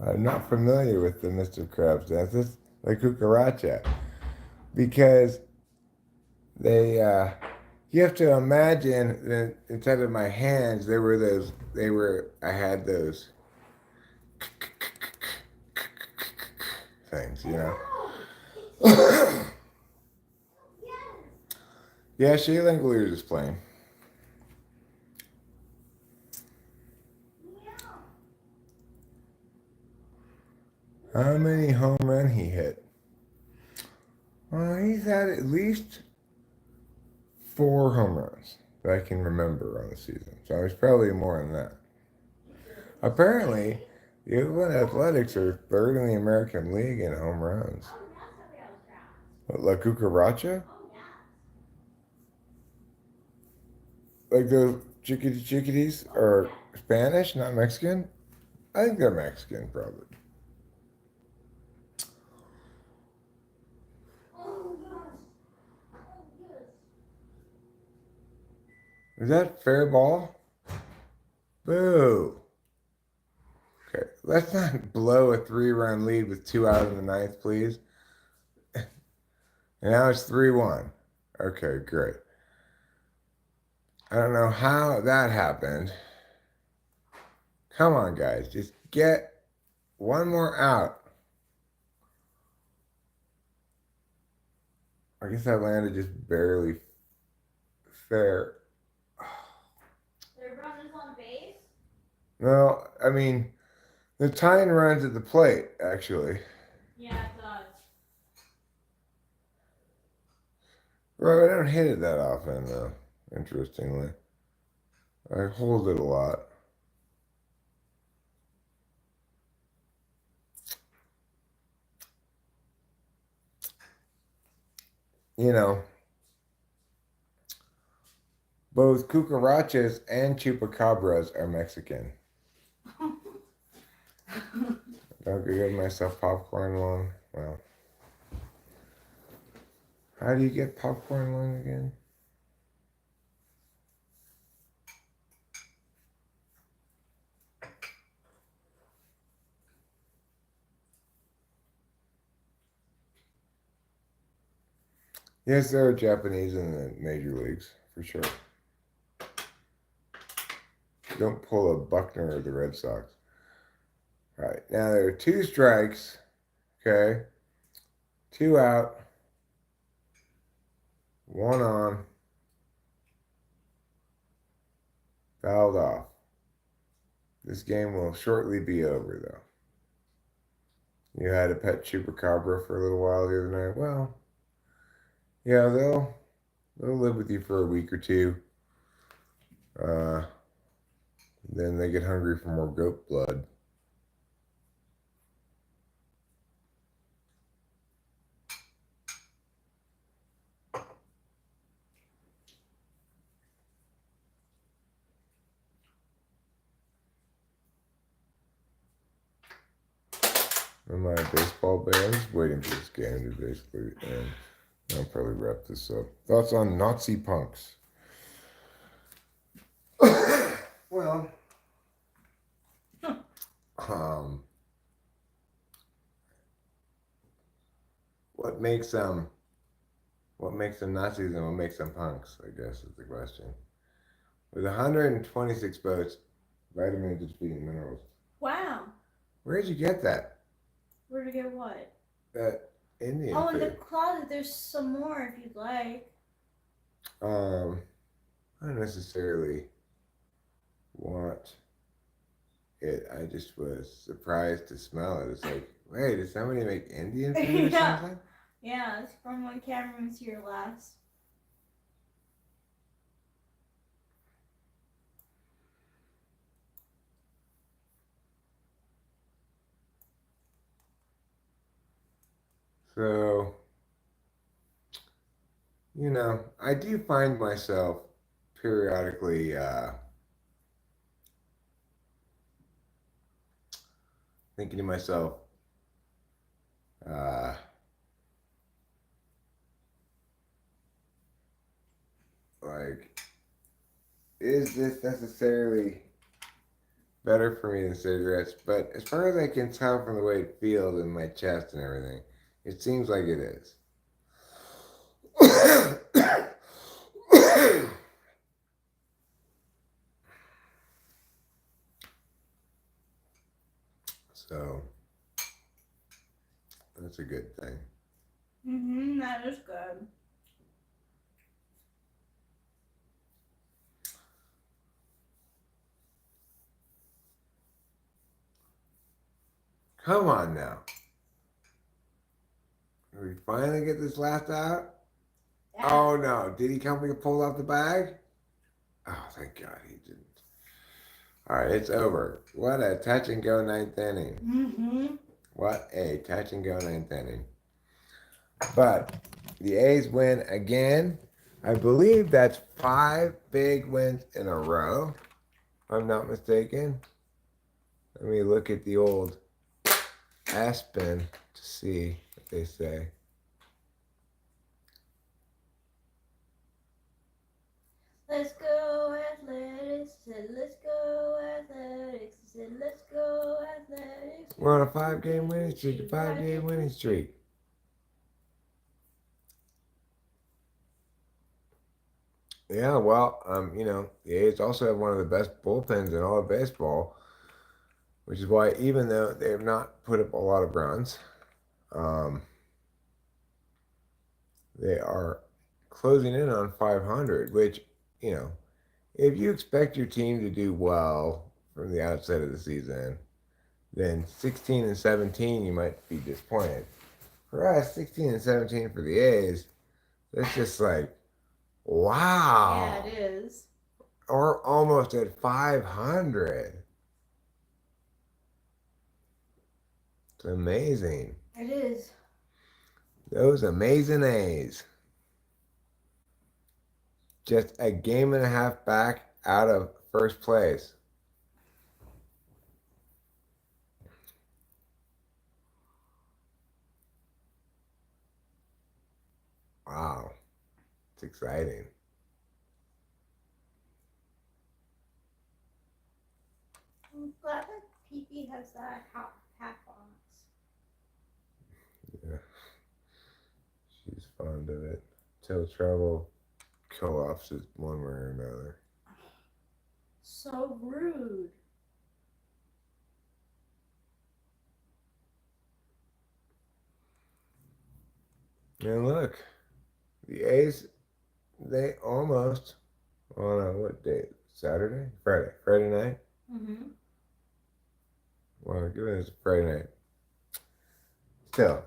I'm not familiar with the Mr. Krabs dance. It's the cucaracha. Because they, you have to imagine that inside of my hands, I had those things, you know? Yeah, Sheila and Glears is playing. How many home run he hit? He's had at least 4 home runs that I can remember on the season. So it's probably more than that. Apparently, the Oakland Athletics are 3rd in the American League in home runs. What, La Cucaracha? Like those chickadees are Spanish, not Mexican? I think they're Mexican, probably. Is that fair ball? Boo. Okay, let's not blow a 3-run lead with 2 out in the ninth, please. And now it's 3-1. Okay, great. I don't know how that happened. Come on, guys. Just get one more out. I guess that landed just barely fair. Their runners on base? No, I mean, the tying runs at the plate, actually. Yeah, it does. Right, I don't hit it that often, though, interestingly. I hold it a lot. You know, both cucarachas and chupacabras are Mexican. Don't give myself popcorn lung. Well, how do you get popcorn lung again? Yes, there are Japanese in the major leagues, for sure. Don't pull a Buckner or the Red Sox. All right, now there are 2 strikes, okay? 2 out, 1 on, fouled off. This game will shortly be over, though. You had a pet chupacabra for a little while the other night. Well, yeah, they'll live with you for a week or 2. Then they get hungry for more goat blood. And my baseball bear, I'm just waiting for this game to basically end. I'll probably wrap this up. Thoughts on Nazi punks? Well, what makes them Nazis and what makes them punks, I guess is the question. With 126 votes, vitamins are defeating minerals. Wow. Where'd you get that? Where'd you get what? That Indian Oh, in the food. closet, there's some more if you'd like. I don't necessarily want I just was surprised to smell it. It's like, wait, did somebody make Indian food or Yeah. something? Yeah, it's from when Cameron was here last. So, I do find myself periodically thinking to myself, uh, like, is this necessarily better for me than cigarettes? But as far as I can tell from the way it feels in my chest and everything, it seems like it is. So, that's a good thing. That is good. Come on now. Did we finally get this last out? Yeah. Oh no. Did he come and pull out the bag? Oh, thank God he didn't. Alright, it's over. What a touch and go ninth inning. What a touch and go ninth inning. But the A's win again. I believe that's 5 big wins in a row, if I'm not mistaken. Let me look at the old Aspen to see what they say. Let's go athletics. Said let's go athletics. Said let's go athletics. We're on a 5-game winning streak, a 5-game winning streak. Yeah, well, the A's also have one of the best bullpens in all of baseball, which is why even though they have not put up a lot of runs, um, they are closing in on 500, which, if you expect your team to do well from the outset of the season, then 16 and 17, you might be disappointed. For us, 16 and 17 for the A's, that's just like, wow. Yeah, it is. Or almost at 500. It's amazing. It is. Those amazing A's. Just a game and a half back out of first place. Wow. It's exciting. I'm glad that PP has that half box. Yeah. She's fond of it. Till trouble collapses one way or another. So rude. And look, the A's, they almost, on what day? Saturday? Friday night? Well, given it's Friday night. Still,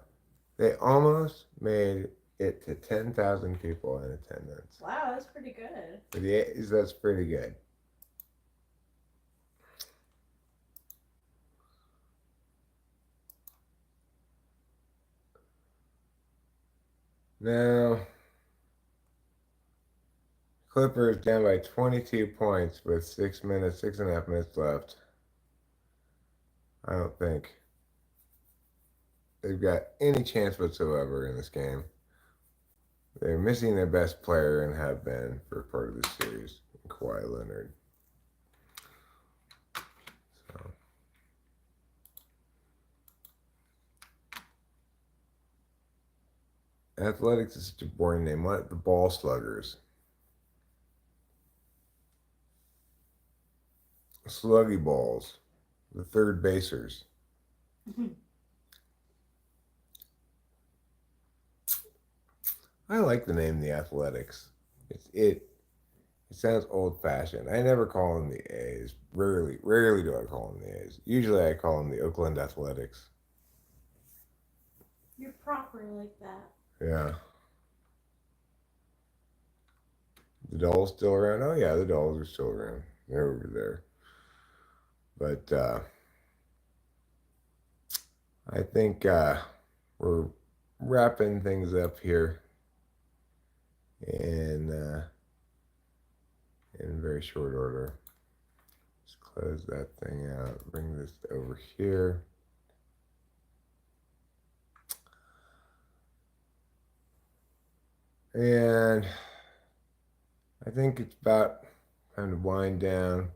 they almost made it to 10,000 people in attendance. Wow, that's pretty good. For the A's, that's pretty good. Now, Clippers down by 22 points with 6.5 minutes left. I don't think they've got any chance whatsoever in this game. They're missing their best player and have been for part of the series, Kawhi Leonard. So. Athletics is such a boring name. What? The Ball Sluggers. Sluggy Balls. The third basers. I like the name The Athletics. It It sounds old fashioned. I never call them the A's. Rarely do I call them the A's. Usually I call them the Oakland Athletics. You're proper like that. Yeah. The Dolls still around? Oh yeah, the Dolls are still around. They're over there. But I think we're wrapping things up here in very short order. Let's close that thing out. Bring this over here. And I think it's about time to wind down,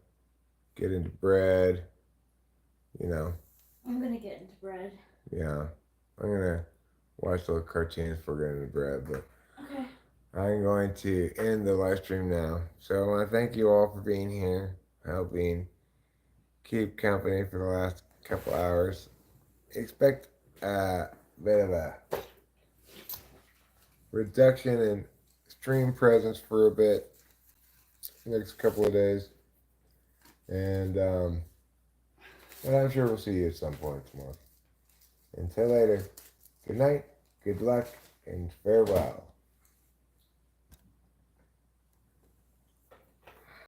get into bread, you know. I'm gonna get into bread. Yeah. I'm gonna watch little cartoons before getting into bread, but Okay. I'm going to end the live stream now. So I want to thank you all for being here, helping keep company for the last couple hours. Expect a bit of a reduction in stream presence for a bit, next couple of days. And I'm sure we'll see you at some point tomorrow. Until later, good night, good luck, and farewell.